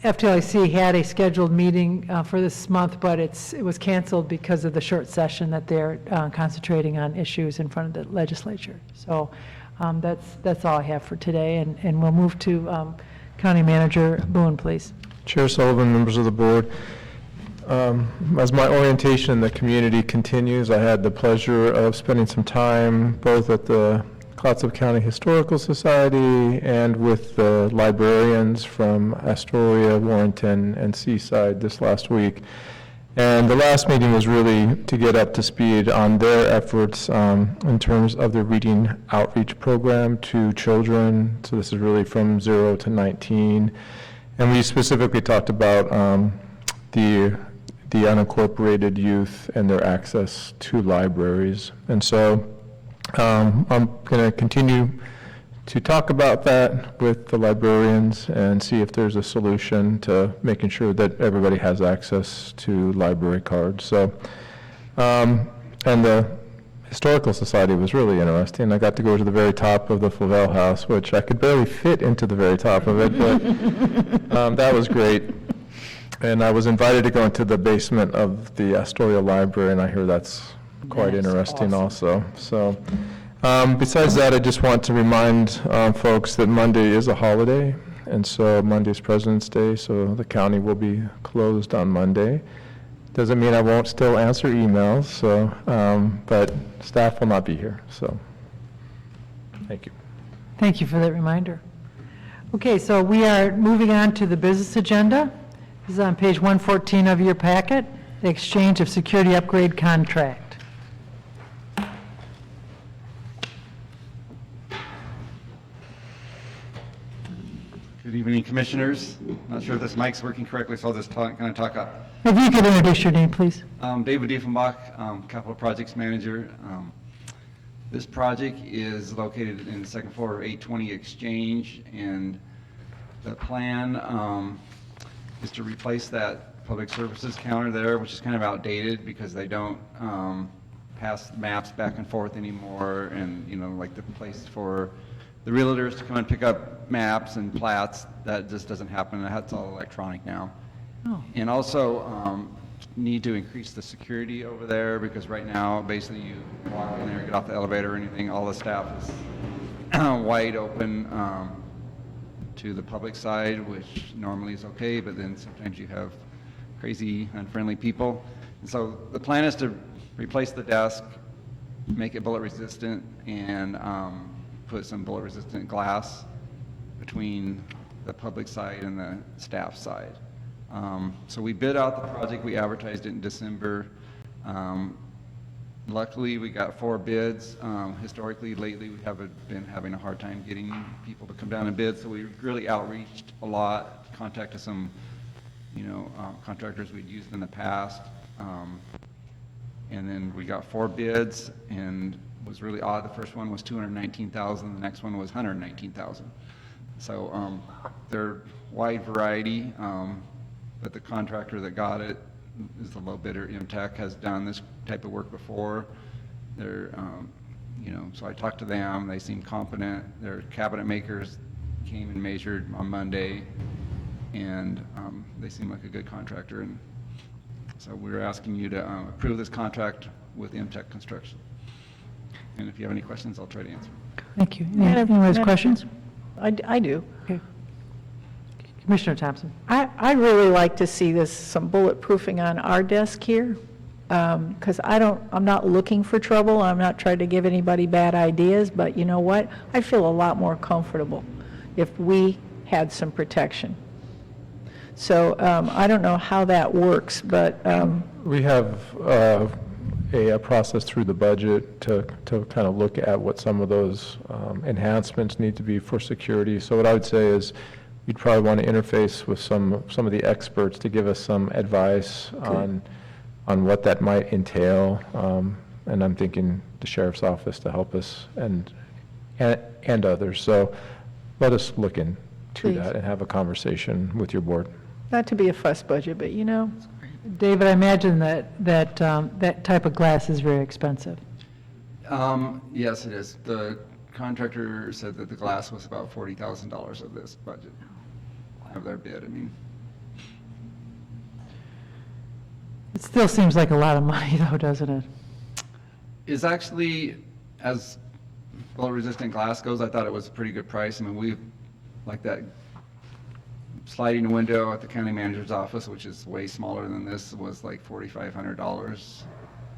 FTLIC had a scheduled meeting for this month, but it was canceled because of the short session that they're concentrating on issues in front of the legislature. So that's all I have for today, and we'll move to County Manager Boone, please. Chair Sullivan, members of the board. As my orientation in the community continues, I had the pleasure of spending some time both at the Clatsop County Historical Society and with the librarians from Astoria, Warrenton, and Seaside this last week. And the last meeting was really to get up to speed on their efforts in terms of the reading outreach program to children. So this is really from 0 to 19. And we specifically talked about the unincorporated youth and their access to libraries. And so I'm going to continue to talk about that with the librarians and see if there's a solution to making sure that everybody has access to library cards. So, and the Historical Society was really interesting. I got to go to the very top of the Flavel House, which I could barely fit into the very top of it, but that was great. And I was invited to go into the basement of the Astoria Library, and I hear that's quite interesting also. So besides that, I just want to remind folks that Monday is a holiday, and so Monday's President's Day, so the county will be closed on Monday. Doesn't mean I won't still answer emails, so but staff will not be here, so thank you. Thank you for that reminder. Okay, so we are moving on to the business agenda. This is on page 114 of your packet, the exchange of security upgrade contract. Good evening, Commissioners. Not sure if this mic's working correctly, so I'll just kind of talk up. If you could introduce your name, please. David Diefenbach, Capital Projects Manager. This project is located in the second floor of 820 Exchange, and the plan is to replace that public services counter there, which is kind of outdated because they don't pass maps back and forth anymore, and like the place for the realtors to come and pick up maps and plats, that just doesn't happen. That's all electronic now. Oh. And also need to increase the security over there, because right now basically you walk in there, get off the elevator or anything, all the staff is wide open to the public side, which normally is okay, but then sometimes you have crazy, unfriendly people. And so the plan is to replace the desk, make it bullet resistant, and put some bullet resistant glass between the public side and the staff side. So we bid out the project, we advertised it in December. Luckily, we got 4 bids. Historically, lately, we have been having a hard time getting people to come down and bid, so we really outreached a lot, contacted some, contractors we'd used in the past. And then we got 4 bids, and it was really odd. The first one was $219,000, the next one was $119,000. So they're wide variety, but the contractor that got it is the low bidder. MTech has done this type of work before. They're, so I talked to them. They seem competent. Their cabinet makers came and measured on Monday, and they seem like a good contractor. And so we're asking you to approve this contract with MTech Construction. And if you have any questions, I'll try to answer. Thank you. Anyone has questions? I do. Okay. Commissioner Thompson. I really like to see this, some bulletproofing on our desk here, because I'm not looking for trouble. I'm not trying to give anybody bad ideas, but you know what? I feel a lot more comfortable if we had some protection. So I don't know how that works, but We have a process through the budget to kind of look at what some of those enhancements need to be for security. So what I would say is, you'd probably want to interface with some of the experts to give us some advice on what that might entail. And I'm thinking the sheriff's office to help us and others. So let us look into Please. that and have a conversation with your board. Not to be a fuss budget, but you know, David, I imagine that type of glass is very expensive. Yes, it is. The contractor said that the glass was about $40,000 of this budget, of their bid, I mean. It still seems like a lot of money, though, doesn't it? Is actually, as blow-resistant glass goes, I thought it was a pretty good price. I mean, we, like that sliding window at the county manager's office, which is way smaller than this, was like $4,500.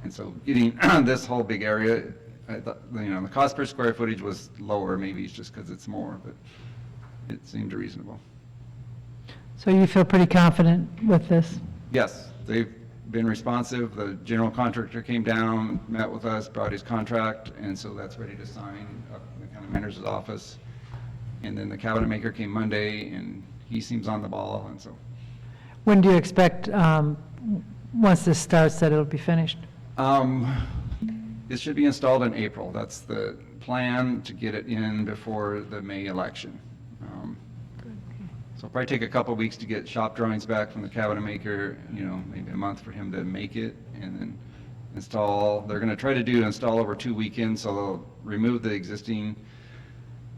And so getting this whole big area, I thought, you know, the cost per square footage was lower. Maybe it's just because it's more, but it seemed reasonable. So you feel pretty confident with this? Yes, they've been responsive. The general contractor came down, met with us, brought his contract, and so that's ready to sign up in the county manager's office. And then the cabinet maker came Monday, and he seems on the ball, and so. When do you expect, once this starts, that it'll be finished? It should be installed in April. That's the plan, to get it in before the May election. So it'll probably take a couple weeks to get shop drawings back from the cabinet maker, you know, maybe a month for him to make it, and then install. They're going to try to install over 2 weekends, so they'll remove the existing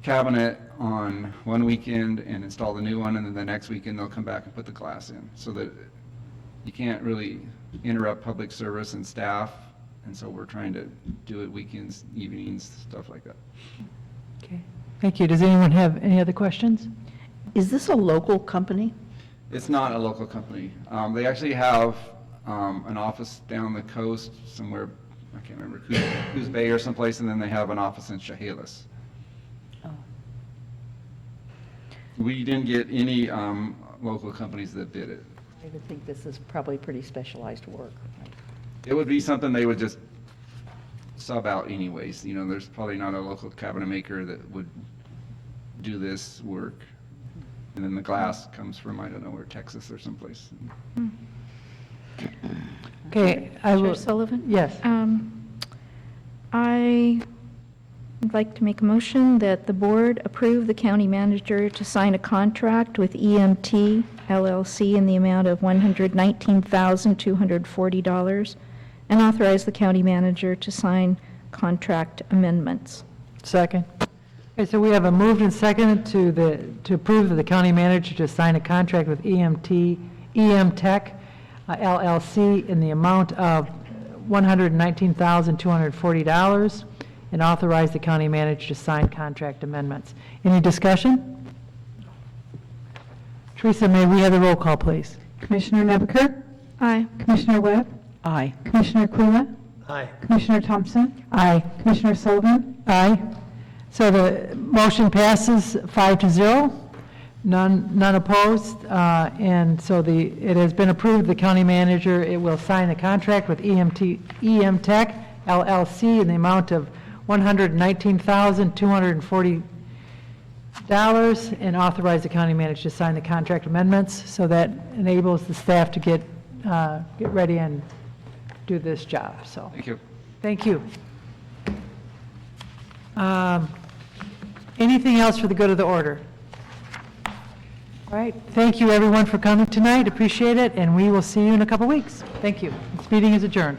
cabinet on one weekend and install the new one, and then the next weekend they'll come back and put the glass in, so that you can't really interrupt public service and staff, and so we're trying to do it weekends, evenings, stuff like that. Okay, thank you. Does anyone have any other questions? Is this a local company? It's not a local company. They actually have an office down the coast somewhere, I can't remember, Coos Bay or someplace, and then they have an office in Chehalis. We didn't get any local companies that did it. I would think this is probably pretty specialized work. It would be something they would just sub out anyways. You know, there's probably not a local cabinet maker that would do this work. And then the glass comes from, I don't know where, Texas or someplace. Okay, I will. Chair Sullivan? Yes. I would like to make a motion that the board approve the county manager to sign a contract with EMT LLC in the amount of $119,240 and authorize the county manager to sign contract amendments. Second. Okay, so we have a moved and seconded to approve the county manager to sign a contract with EM Tech LLC in the amount of $119,240 and authorize the county manager to sign contract amendments. Any discussion? Teresa, may we have the roll call, please? Commissioner Nebaker? Aye. Commissioner Webb? Aye. Commissioner Kula? Aye. Commissioner Thompson? Aye. Commissioner Sullivan? Aye. So the motion passes 5-0, none opposed, and so it has been approved. The county manager, it will sign a contract with EM Tech LLC in the amount of $119,240 and authorize the county manager to sign the contract amendments, so that enables the staff to get ready and do this job. So Thank you. thank you. Anything else for the good of the order? All right, thank you everyone for coming tonight, appreciate it, and we will see you in a couple weeks. Thank you. This meeting is adjourned.